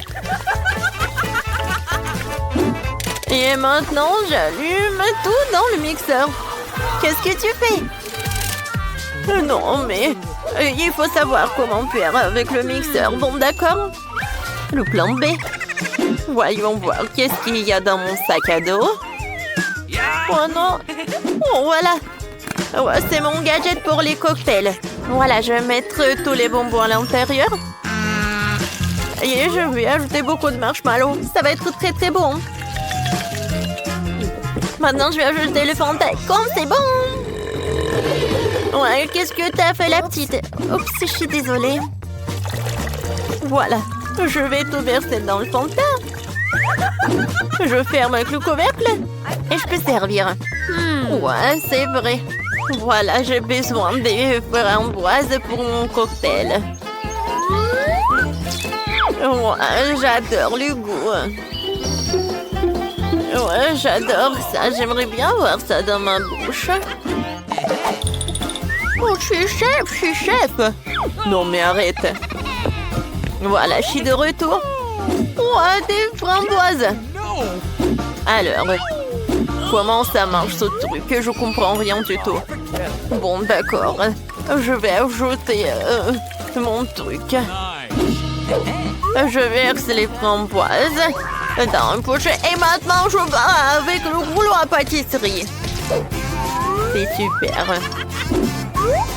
Et maintenant, j'allume tout dans le mixeur. Qu'est-ce que tu fais? Non, mais il faut savoir comment faire avec le mixeur. Bon, d'accord. Le plan B. Voyons voir qu'est-ce qu'il y a dans mon sac à dos. Oh non. Oh, voilà. Ouais, c'est mon gadget pour les cocktails. Voilà, je vais mettre tous les bonbons à l'intérieur. Et je vais ajouter beaucoup de marshmallows. Ça va être très très bon. Maintenant, je vais ajouter le Fanta. Comme c'est bon. Ouais, qu'est-ce que t'as fait, la petite? Oups, je suis désolée. Voilà, je vais tout verser dans le Fanta. Je ferme avec le couvercle et je peux servir. Ouais, c'est vrai. Voilà, j'ai besoin des framboises pour mon cocktail. Ouais, j'adore le goût. Ouais, j'adore ça. J'aimerais bien voir ça dans ma bouche. Oh, je suis chef. Non, mais arrête. Voilà, je suis de retour. Ouais, des framboises. Alors, comment ça marche ce truc? Je comprends rien du tout. Bon, d'accord. Je vais ajouter mon truc. Je verse les framboises dans une pochette. Et maintenant, je vais avec le rouleau à pâtisserie. C'est super.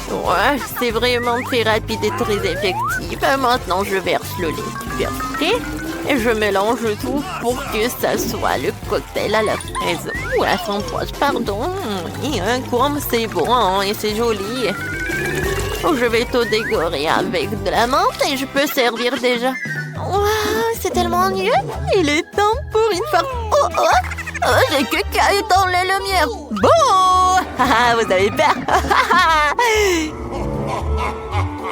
Ouais, c'est vraiment très rapide et très effectif. Maintenant, je verse le lait super frais et je mélange tout pour que ça soit le cocktail à la fraise ou à la framboise, pardon. Et comme c'est bon et c'est joli. Je vais tout décorer avec de la menthe et je peux servir déjà. Waouh, c'est tellement mieux. Il est temps pour une farce. Oh, j'ai que caillé dans les lumières. Bon, vous avez peur.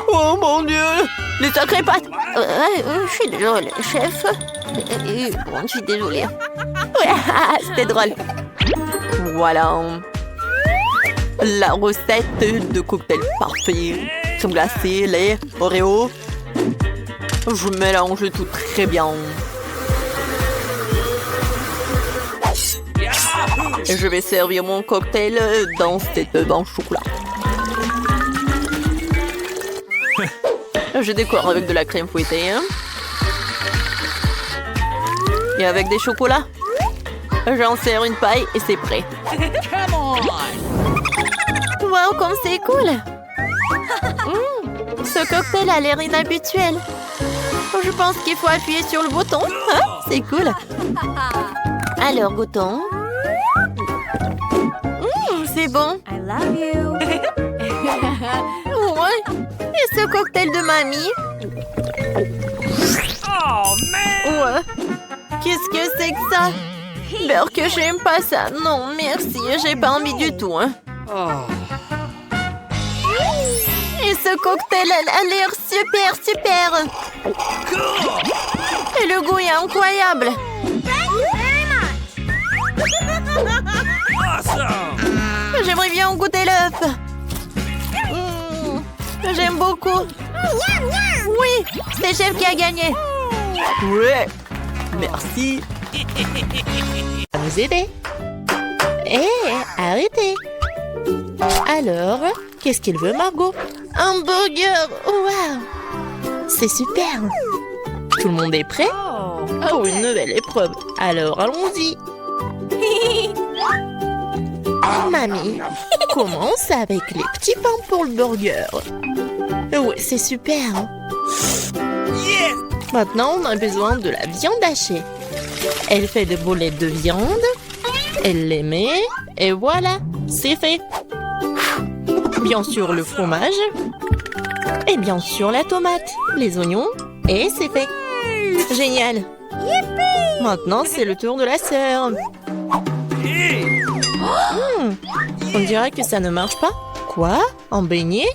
Oh mon Dieu, les sacrées pâtes. Je suis désolée, chef. Bon, je suis désolée. Ouais, c'était drôle. Voilà. La recette de cocktail parfait. Crème glacée, lait, Oreo. Je mélange tout très bien. Et je vais servir mon cocktail dans cette banque chocolat. Je décore avec de la crème fouettée. Et avec des chocolats. J'en sers une paille et c'est prêt. Wow, comme c'est cool. Ce cocktail a l'air inhabituel. Je pense qu'il faut appuyer sur le bouton. C'est cool. Alors, goûtons. C'est bon. I love you. Ouais. Et ce cocktail de mamie? Oh, man! Ouais. Qu'est-ce que c'est que ça? Beurre que j'aime pas ça. Non, merci. J'ai pas envie du tout. Et ce cocktail a l'air super. Et le goût est incroyable. J'aimerais bien goûter l'œuf. J'aime beaucoup. Oui, c'est chef qui a gagné. Ouais, merci. À nous aider. Arrêtez. Alors, qu'est-ce qu'il veut, Margot? Un burger. Wow. C'est super. Tout le monde est prêt? Oh, une nouvelle épreuve. Alors, allons-y. Mamie, commence avec les petits pains pour le burger. Oui, c'est super. Yes! Maintenant, on a besoin de la viande hachée. Elle fait des boulettes de viande. Elle les met. Et voilà, c'est fait. Bien sûr, le fromage. Et bien sûr, la tomate, les oignons. Et c'est fait. Génial. Maintenant, c'est le tour de la sœur. On dirait que ça ne marche pas. Quoi? Un beignet?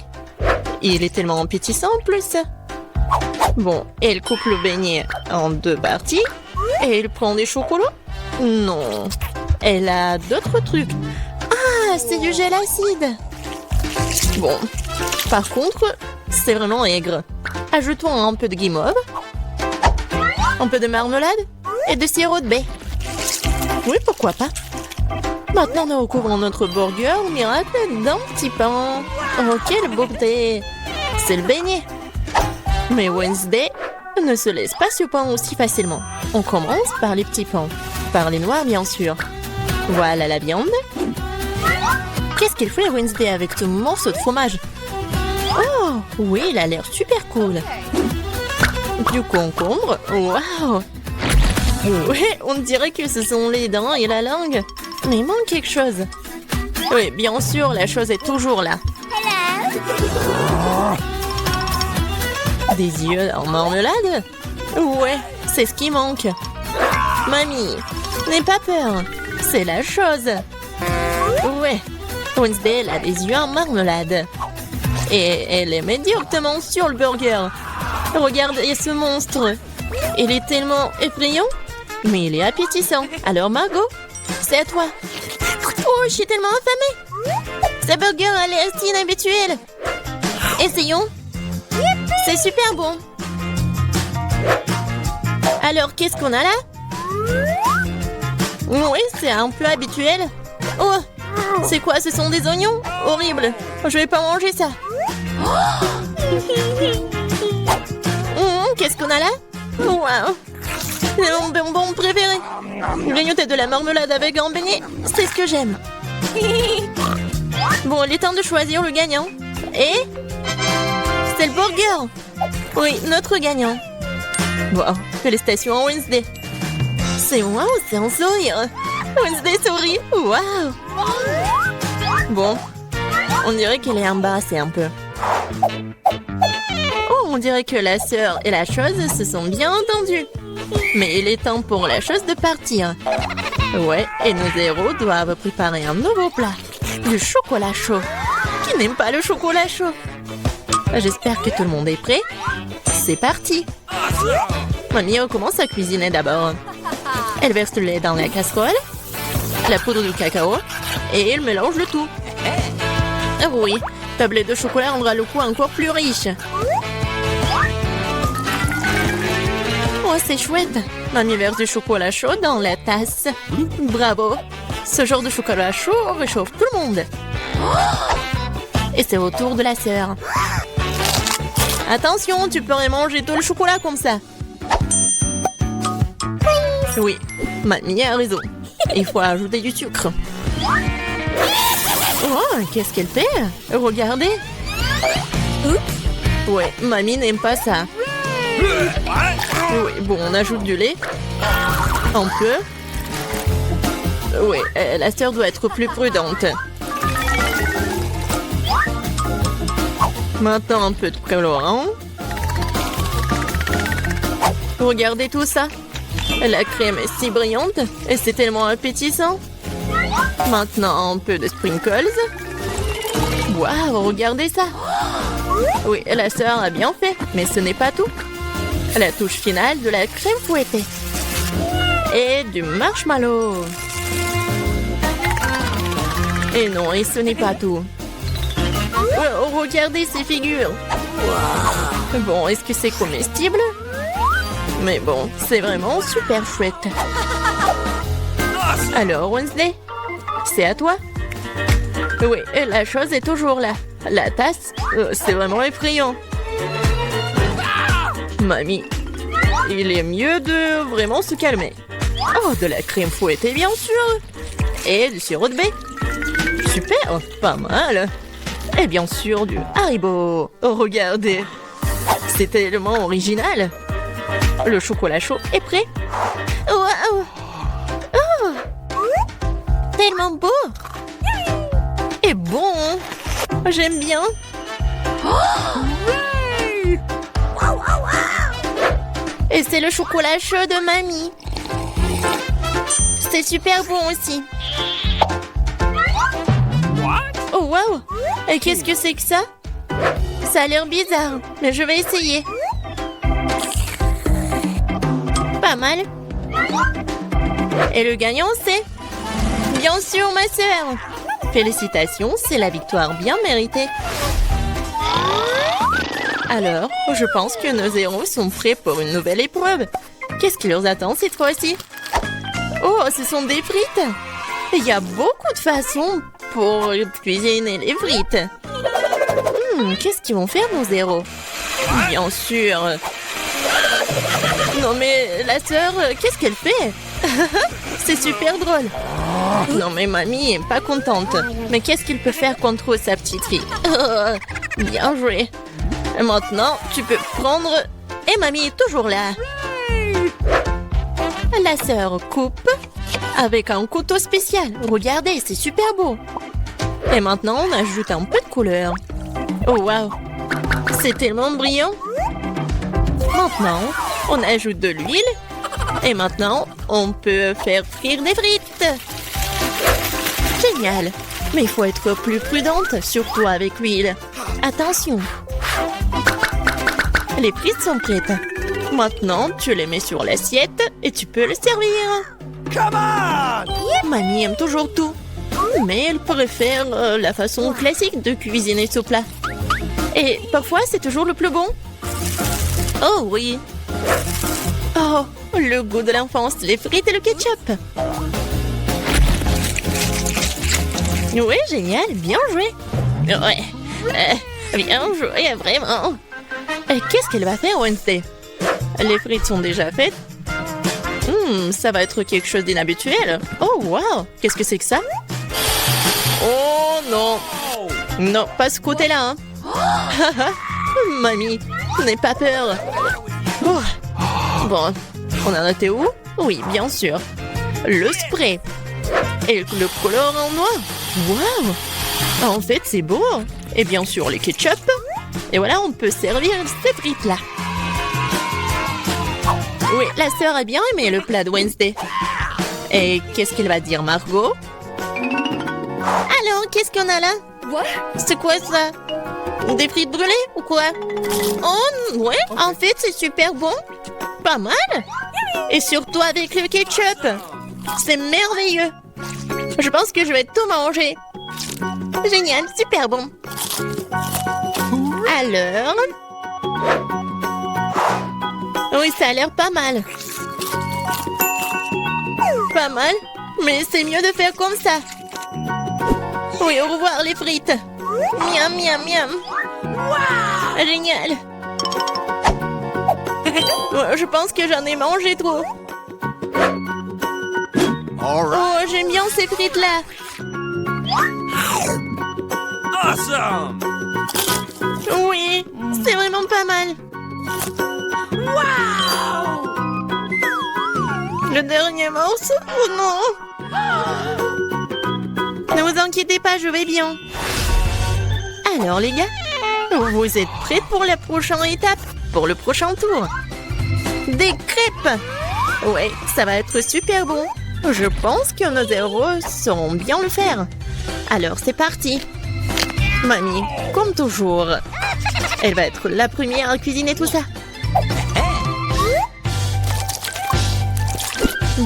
Il est tellement appétissant en plus. Bon, elle coupe le beignet en 2 parties. Et elle prend des chocolats. Non, elle a d'autres trucs. Ah, c'est du gel acide. Bon, par contre, c'est vraiment aigre. Ajoutons un peu de guimauve, un peu de marmelade et de sirop de baie. Oui, pourquoi pas. Maintenant, nous recouvrons notre burger au miracle d'un petit pain. Oh, quelle beauté! C'est le beignet. Mais Wednesday ne se laisse pas surprendre aussi facilement. On commence par les petits pains. Par les noirs, bien sûr. Voilà la viande. Qu'est-ce qu'il fait Wednesday avec ce morceau de fromage? Oh, oui, il a l'air super cool. Du concombre. Waouh! Oui, on dirait que ce sont les dents et la langue. Mais il manque quelque chose. Oui, bien sûr, la chose est toujours là. Des yeux en marmelade? Ouais, c'est ce qui manque. Mamie, n'aie pas peur. C'est la chose. Ouais, Wednesday, elle a des yeux en marmelade. Et elle les met directement sur le burger. Regardez ce monstre. Il est tellement effrayant, mais il est appétissant. Alors Margot, c'est à toi. Oh, je suis tellement affamée. Ce burger a l'air si inhabituel. Essayons. C'est super bon. Alors, qu'est-ce qu'on a là? Oui, c'est un plat habituel. Oh, c'est quoi? Ce sont des oignons? Horrible. Je vais pas manger ça. Qu'est-ce qu'on a là? Wow. C'est mon bonbon préféré. Grignoter de la marmelade avec un beignet, c'est ce que j'aime. Bon, il est temps de choisir le gagnant. Et c'est le burger. Oui, notre gagnant. Wow, félicitations à Wednesday. C'est wow, c'est un sourire. Wednesday sourit. Wow. Bon, on dirait qu'elle est embarrassée un peu. Oh, on dirait que la sœur et la chose se sont bien entendues. Mais il est temps pour la chose de partir. Ouais, et nos héros doivent préparer un nouveau plat. Du chocolat chaud. Qui n'aime pas le chocolat chaud? J'espère que tout le monde est prêt. C'est parti. Mamie commence à cuisiner d'abord. Elle verse le lait dans la casserole, la poudre de cacao, et elle mélange le tout. Oui, tablette de chocolat rendra le goût encore plus riche. Oh, c'est chouette. Mamie verse du chocolat chaud dans la tasse. Bravo. Ce genre de chocolat chaud réchauffe tout le monde. Et c'est au tour de la sœur. Attention, tu pourrais manger tout le chocolat comme ça. Oui, Mamie a raison. Il faut ajouter du sucre. Oh, qu'est-ce qu'elle fait? Regardez. Ouais, Mamie n'aime pas ça. Oui, bon, on ajoute du lait. Un peu. Oui, la sœur doit être plus prudente. Maintenant, un peu de colorant. Regardez tout ça. La crème est si brillante et c'est tellement appétissant. Maintenant, un peu de sprinkles. Waouh, regardez ça. Oui, la sœur a bien fait, mais ce n'est pas tout. La touche finale de la crème fouettée. Et du marshmallow. Et non, et ce n'est pas tout. Oh, regardez ces figures. Bon, est-ce que c'est comestible? Mais bon, c'est vraiment super chouette. Alors, Wednesday, c'est à toi. Oui, la chose est toujours là. La tasse, c'est vraiment effrayant. Mamie, il est mieux de vraiment se calmer. Oh, de la crème fouettée, bien sûr. Et du sirop de baie. Super, pas mal. Et bien sûr, du Haribo. Oh, regardez. C'est tellement original. Le chocolat chaud est prêt. Wow. Oh, tellement beau. Et bon. J'aime bien. Et c'est le chocolat chaud de Mamie. C'est super bon aussi. Oh, wow. Et qu'est-ce que c'est que ça? Ça a l'air bizarre, mais je vais essayer. Pas mal. Et le gagnant, c'est... Bien sûr, ma sœur. Félicitations, c'est la victoire bien méritée. Alors, je pense que nos héros sont prêts pour une nouvelle épreuve. Qu'est-ce qui leur attend cette fois-ci? Oh, ce sont des frites. Il y a beaucoup de façons pour cuisiner les frites. Qu'est-ce qu'ils vont faire, nos héros? Bien sûr. Non mais, la sœur, qu'est-ce qu'elle fait? C'est super drôle. Non mais mamie est pas contente. Mais qu'est-ce qu'il peut faire contre sa petite fille? Bien joué. Et maintenant, tu peux prendre... Et mamie est toujours là. La sœur coupe avec un couteau spécial. Regardez, c'est super beau. Et maintenant, on ajoute un peu de couleur. Oh wow, c'est tellement brillant. Maintenant, on ajoute de l'huile. Et maintenant, on peut faire frire des frites. Génial. Mais il faut être plus prudente, surtout avec l'huile. Attention. Les frites sont prêtes. Maintenant, tu les mets sur l'assiette et tu peux le servir. Come on! Mamie aime toujours tout. Mais elle préfère la façon classique de cuisiner ce plat. Et parfois, c'est toujours le plus bon. Oh oui. Oh, le goût de l'enfance, les frites et le ketchup. Oui, génial, bien joué. Ouais, bien joué, vraiment. Qu'est-ce qu'elle va faire, Wednesday? Les frites sont déjà faites. Ça va être quelque chose d'inhabituel. Oh, wow, qu'est-ce que c'est que ça? Oh non. Non, pas ce côté-là. Hein. Mamie, n'aie pas peur. Oh. Bon, on en était où? Oui, bien sûr. Le spray. Et le colorant noir. Wow. En fait, c'est beau. Et bien sûr, les ketchup. Et voilà, on peut servir ces frites-là. Oui, la sœur a bien aimé le plat de Wednesday. Et qu'est-ce qu'elle va dire, Margot? Alors, qu'est-ce qu'on a là? C'est quoi ça? Des frites brûlées ou quoi? Oh, ouais, en fait, c'est super bon. Pas mal. Et surtout avec le ketchup. C'est merveilleux. Je pense que je vais tout manger. Génial, super bon. Alors... Oui, ça a l'air pas mal. Pas mal, mais c'est mieux de faire comme ça. Oui, au revoir les frites. Miam, miam, miam. Wow. Génial. Je pense que j'en ai mangé trop. Oh, j'aime bien ces frites-là. Awesome! Oui, c'est vraiment pas mal. Wow! Le dernier morceau? Oh non! Ne vous inquiétez pas, je vais bien. Alors les gars, vous êtes prêts pour la prochaine étape? Pour le prochain tour? Des crêpes! Ouais, ça va être super bon. Je pense que nos héros sauront bien le faire. Alors c'est parti. Mamie, comme toujours, elle va être la première à cuisiner tout ça.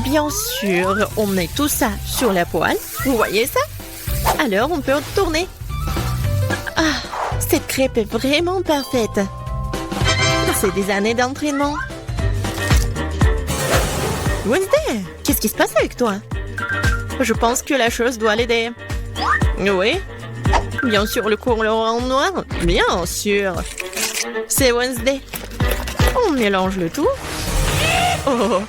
Bien sûr, on met tout ça sur la poêle. Vous voyez ça? Alors, on peut tourner. Ah, cette crêpe est vraiment parfaite. C'est des années d'entraînement. Wednesday, qu'est-ce qui se passe avec toi? Je pense que la chose doit l'aider. Oui. Bien sûr, le colorant noir. Bien sûr. C'est Wednesday. On mélange le tout. Oh.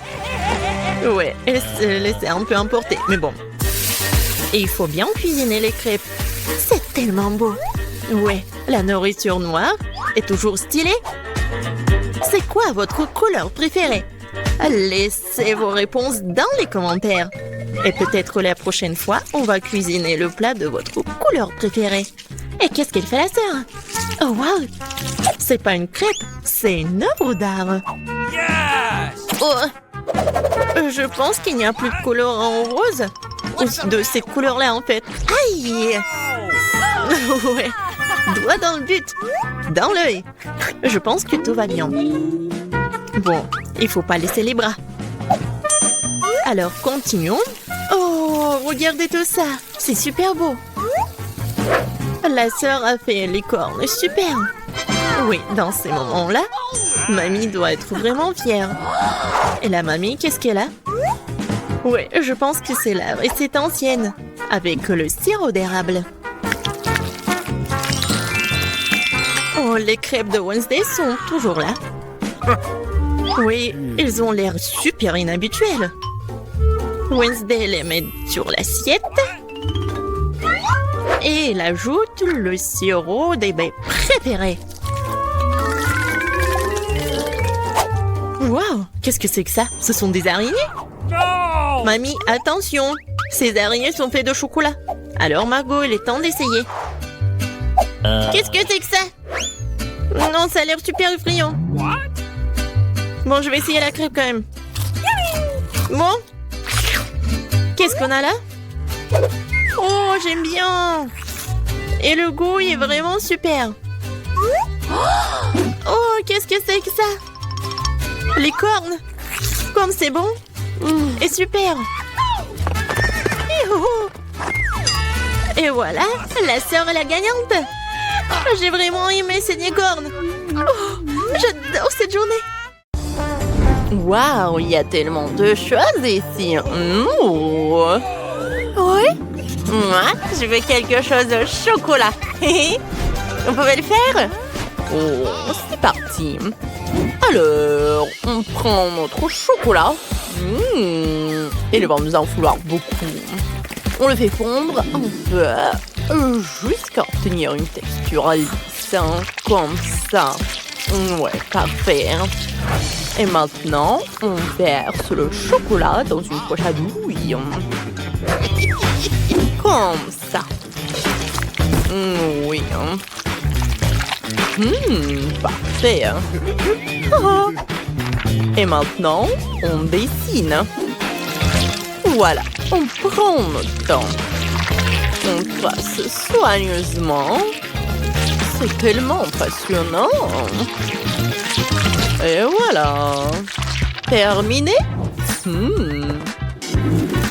Ouais, elle se laissait un peu emporter, mais bon. Et il faut bien cuisiner les crêpes. C'est tellement beau. Ouais, la nourriture noire est toujours stylée. C'est quoi votre couleur préférée? Laissez vos réponses dans les commentaires. Et peut-être la prochaine fois, on va cuisiner le plat de votre couleur préférée. Et qu'est-ce qu'elle fait la sœur? Oh wow! C'est pas une crêpe, c'est une œuvre d'art. Yes! Oh! Je pense qu'il n'y a plus de colorant rose. Ou de ces couleurs-là, en fait. Aïe! Ouais. Doigt dans le but. Dans l'œil. Je pense que tout va bien. Bon, il faut pas laisser les bras. Alors, continuons. Oh, regardez tout ça. C'est super beau. La sœur a fait les cornes. Super. Oui, dans ces moments-là, mamie doit être vraiment fière. Et la mamie, qu'est-ce qu'elle a? Oui, je pense que c'est la recette ancienne, avec le sirop d'érable. Oh, les crêpes de Wednesday sont toujours là. Oui, ils ont l'air super inhabituels. Wednesday les met sur l'assiette. Et elle ajoute le sirop des baies préférés. Waouh, qu'est-ce que c'est que ça? Ce sont des araignées? No! Mamie, attention! Ces araignées sont faites de chocolat. Alors Margot, il est temps d'essayer. Qu'est-ce que c'est que ça? Non, ça a l'air super effrayant. Bon, je vais essayer la crêpe quand même. Bon. Qu'est-ce qu'on a là? Oh, j'aime bien. Et le goût il est vraiment super. Oh, qu'est-ce que c'est que ça? Les cornes. Comme c'est bon. Et super. Et voilà, la sœur est la gagnante. J'ai vraiment aimé ces cornes. Oh, j'adore cette journée. Waouh, il y a tellement de choses ici. Oui? Moi, je veux quelque chose au chocolat. On pouvait le faire? Oh, c'est parti. Alors, on prend notre chocolat. Il va nous en falloir beaucoup. On le fait fondre un peu jusqu'à obtenir une texture lisse, comme ça. Ouais, parfait. Et maintenant, on verse le chocolat dans une poche à douille. Comme ça. Oui. Parfait. Et maintenant, on dessine. Voilà, on prend notre temps. On trace soigneusement. C'est tellement passionnant. Et voilà. Terminé?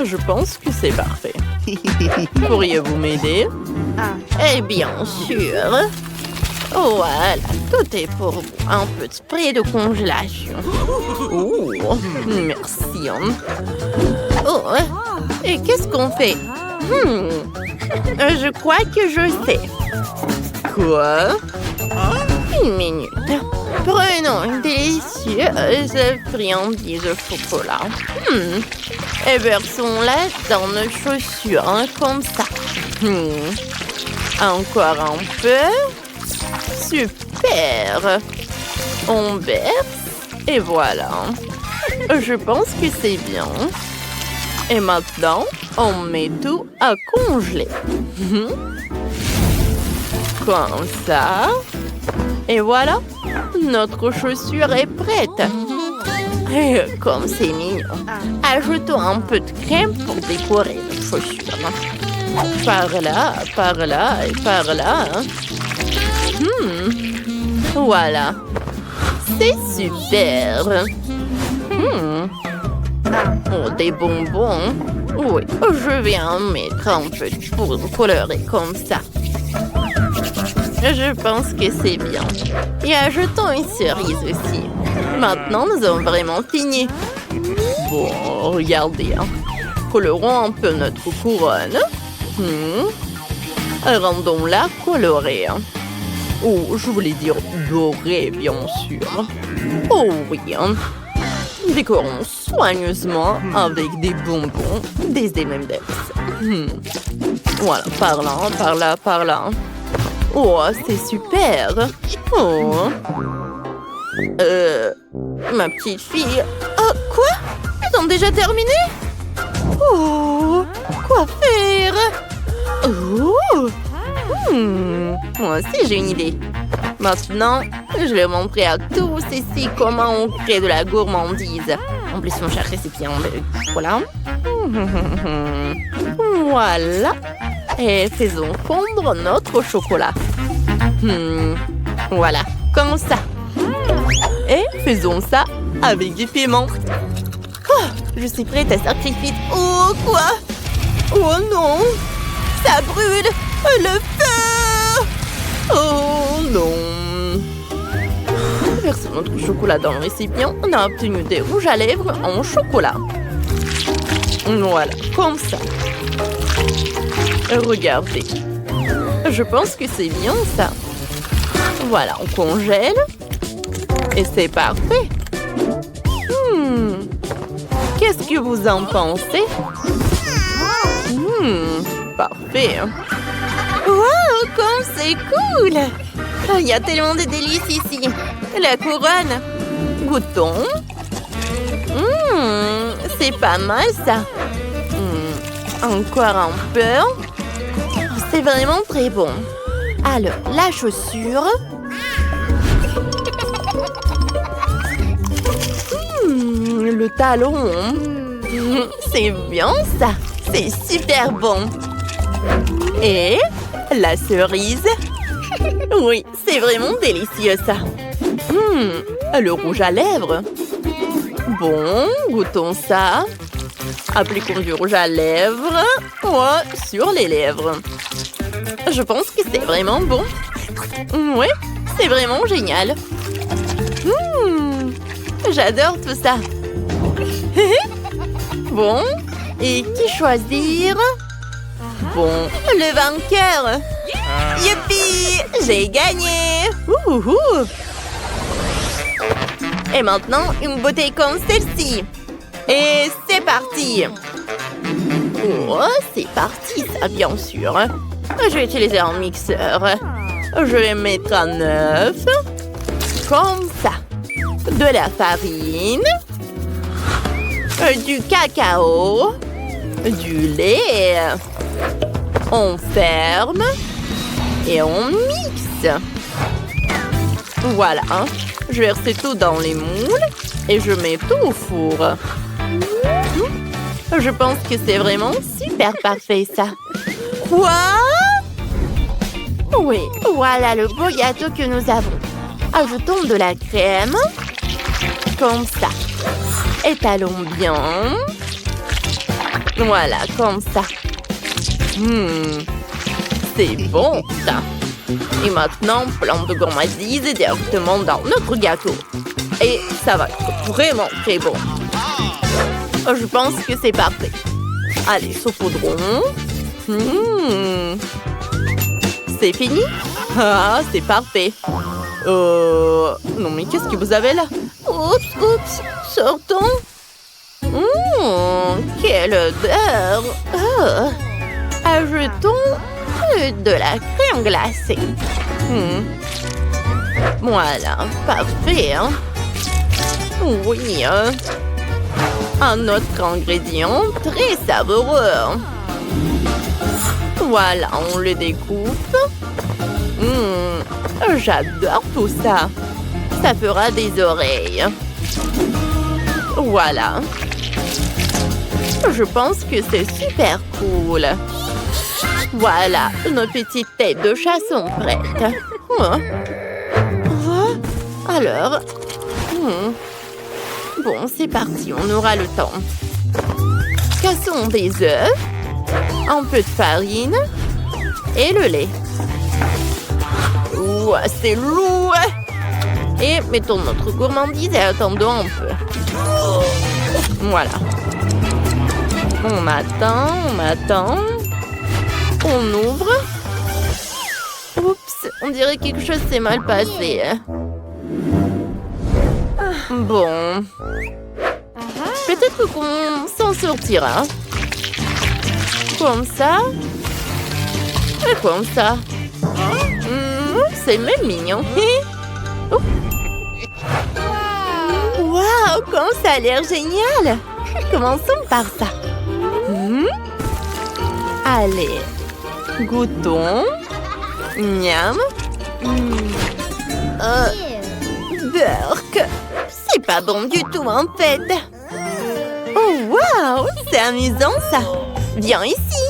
Je pense que c'est parfait. Pourriez-vous m'aider? Eh bien sûr. Voilà, tout est pour vous. Un peu de spray de congélation. Oh, merci. Oh, et qu'est-ce qu'on fait? Je crois que je sais. Quoi? Une minute. Prenons une délicieuse friandise au chocolat. Et versons-la dans nos chaussures, comme ça. Encore un peu. Super. On verse et voilà. Je pense que c'est bien. Et maintenant, on met tout à congeler. Comme ça. Et voilà, notre chaussure est prête. Et comme c'est mignon, ajoutons un peu de crème pour décorer notre chaussure. Par là et par là. Voilà. C'est super. Oh, des bonbons. Oui, je vais en mettre un peu de poudre colorée comme ça. Je pense que c'est bien. Et ajoutons une cerise aussi. Maintenant, nous avons vraiment fini. Bon, regardez. Colorons un peu notre couronne. Rendons-la colorée. Oh, je voulais dire dorée, bien sûr. Oh oui. Décorons soigneusement avec des bonbons, des M&M's. Voilà, par là, par là, par là. Oh, c'est super. Oh. Ma petite fille. Oh, quoi? Ils ont déjà terminé? Oh, quoi faire? Oh. Moi aussi, j'ai une idée. Maintenant, je vais montrer à tous ici comment on crée de la gourmandise. En plus, mon cher récipient. Voilà. Voilà. Et faisons fondre notre chocolat. Voilà, comme ça. Et faisons ça avec du piment. Oh, Je suis prête à sacrifier. Oh, quoi? Oh non! Ça brûle! Le feu! Oh non! Versons notre chocolat dans le récipient. On a obtenu des rouges à lèvres en chocolat. Voilà, comme ça. Regardez. Je pense que c'est bien ça. Voilà, on congèle. Et c'est parfait. Qu'est-ce que vous en pensez? Parfait. Wow, comme c'est cool! Il y a tellement de délices ici. La couronne. Goûtons. C'est pas mal ça. Encore un peu. C'est vraiment très bon. Alors, la chaussure. Le talon. C'est bien ça. C'est super bon. Et la cerise. Oui, c'est vraiment délicieux ça. Le rouge à lèvres. Bon, goûtons ça. Appliquons du rouge à lèvres. Sur les lèvres. Je pense que c'est vraiment bon. Oui, c'est vraiment génial. J'adore tout ça. Bon, et qui choisir? Bon, le vainqueur. Youpi, j'ai gagné. Et maintenant, une bouteille comme celle-ci. Et c'est parti. C'est parti ça, bien sûr. Je vais utiliser un mixeur. Je vais mettre un œuf. Comme ça. De la farine. Du cacao. Du lait. On ferme. Et on mixe. Voilà. Je verse tout dans les moules. Et je mets tout au four. Je pense que c'est vraiment super parfait ça. Quoi? Oui, voilà le beau gâteau que nous avons. Ajoutons de la crème. Comme ça. Étalons bien. Voilà, comme ça. C'est bon ça. Et maintenant, plein de gourmandise directement dans notre gâteau. Et ça va être vraiment très bon. Je pense que c'est parfait. Allez, saupoudrons. C'est fini? Ah, c'est parfait. Non, mais qu'est-ce que vous avez là? Oups, sortons. Quelle odeur. Ajoutons de la crème glacée. Voilà, parfait. Oui, un autre ingrédient très savoureux. Voilà, on le découpe. J'adore tout ça. Ça fera des oreilles. Voilà. Je pense que c'est super cool. Voilà, nos petites têtes de chat sont prêtes. Alors... Bon, c'est parti, on aura le temps. Cassons des œufs, un peu de farine et le lait. C'est lourd. Et mettons notre gourmandise et attendons un peu. Voilà. On attend. On ouvre. Oups, on dirait que quelque chose s'est mal passé. Bon. Peut-être qu'on s'en sortira. Comme ça. Et comme ça. C'est même mignon. Waouh, comme ça a l'air génial. Commençons par ça. Allez. Goûtons. Miam. Burk. C'est pas bon du tout en fait. Oh waouh, c'est amusant ça. Viens ici.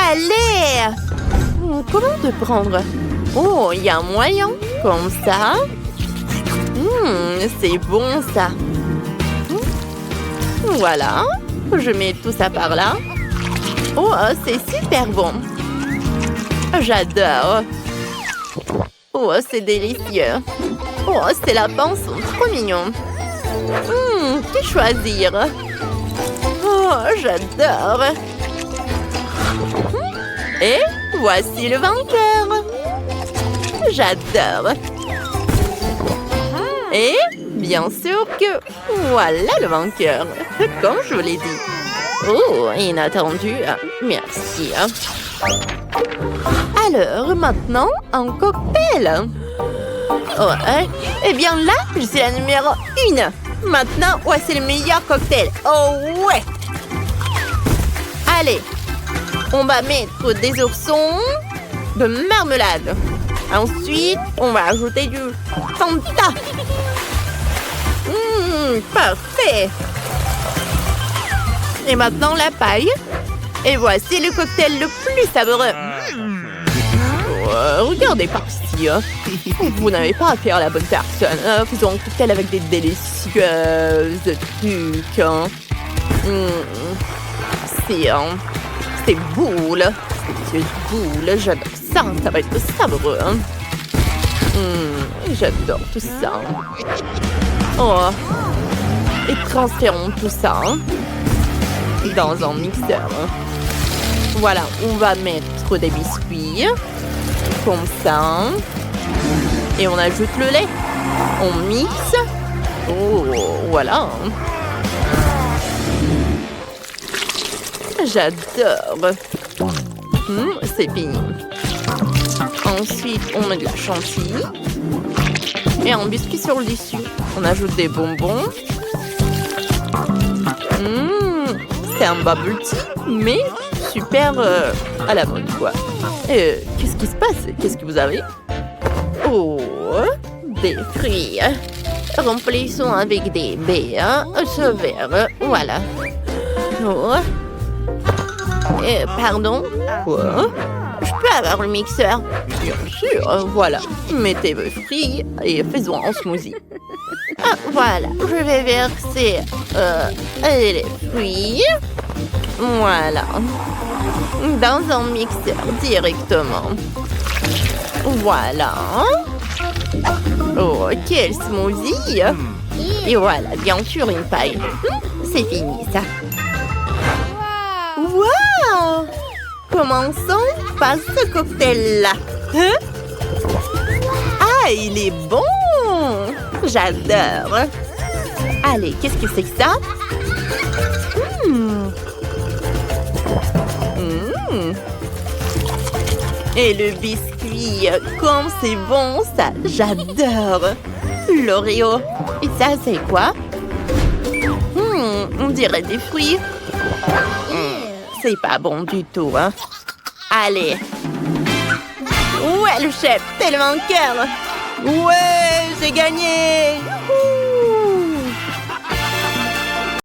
Allez. Comment te prendre? Oh, il y a un moyen. Comme ça. C'est bon ça. Voilà. Je mets tout ça par là. Oh, c'est super bon. J'adore. Oh, c'est délicieux. Oh, c'est la pince, trop mignon. Que choisir? Oh, j'adore. Et voici le vainqueur. J'adore. Et bien sûr que voilà le vainqueur. Comme je vous l'ai dit. Oh, inattendu. Merci. Alors, maintenant, un cocktail. Ouais. Eh bien là, je suis la numéro 1. Maintenant, voici le meilleur cocktail. Oh ouais. Allez, on va mettre des oursons de marmelade. Ensuite, on va ajouter du Fanta. Parfait. Et maintenant, la paille. Et voici le cocktail le plus savoureux. Regardez par-ci. Vous n'avez pas affaire à la bonne personne. Faisons un cocktail avec des délicieuses trucs. C'est boule. C'est boule. J'adore ça. Ça va être savoureux. J'adore tout ça. Oh. Et transférons tout ça dans un mixeur. Voilà, on va mettre des biscuits. Comme ça. Et on ajoute le lait. On mixe. Oh, voilà. J'adore. C'est fini. Ensuite, on met de la chantilly. Et un biscuit sur le dessus. On ajoute des bonbons. C'est un bubble tea, mais super à la mode, quoi. Qu'est-ce qui se passe? Qu'est-ce que vous avez? Oh, des fruits. Remplissons avec des baies. Ce verre, voilà. Oh. Pardon? Quoi? Je peux avoir le mixeur? Bien sûr, voilà. Mettez vos fruits et faisons un smoothie. Voilà, je vais verser les fruits. Voilà. Dans un mixeur directement. Voilà. Oh, quel smoothie! Et voilà, bien sûr, une paille. C'est fini, ça. Wow! Commençons par ce cocktail-là. Ah, il est bon! J'adore. Allez, qu'est-ce que c'est que ça? Et le biscuit, comme c'est bon, ça, j'adore. L'Oreo. Et ça, c'est quoi? On dirait des fruits. C'est pas bon du tout, hein. Allez. Ouais, le chef, t'es le vainqueur. Ouais, j'ai gagné. Youhou!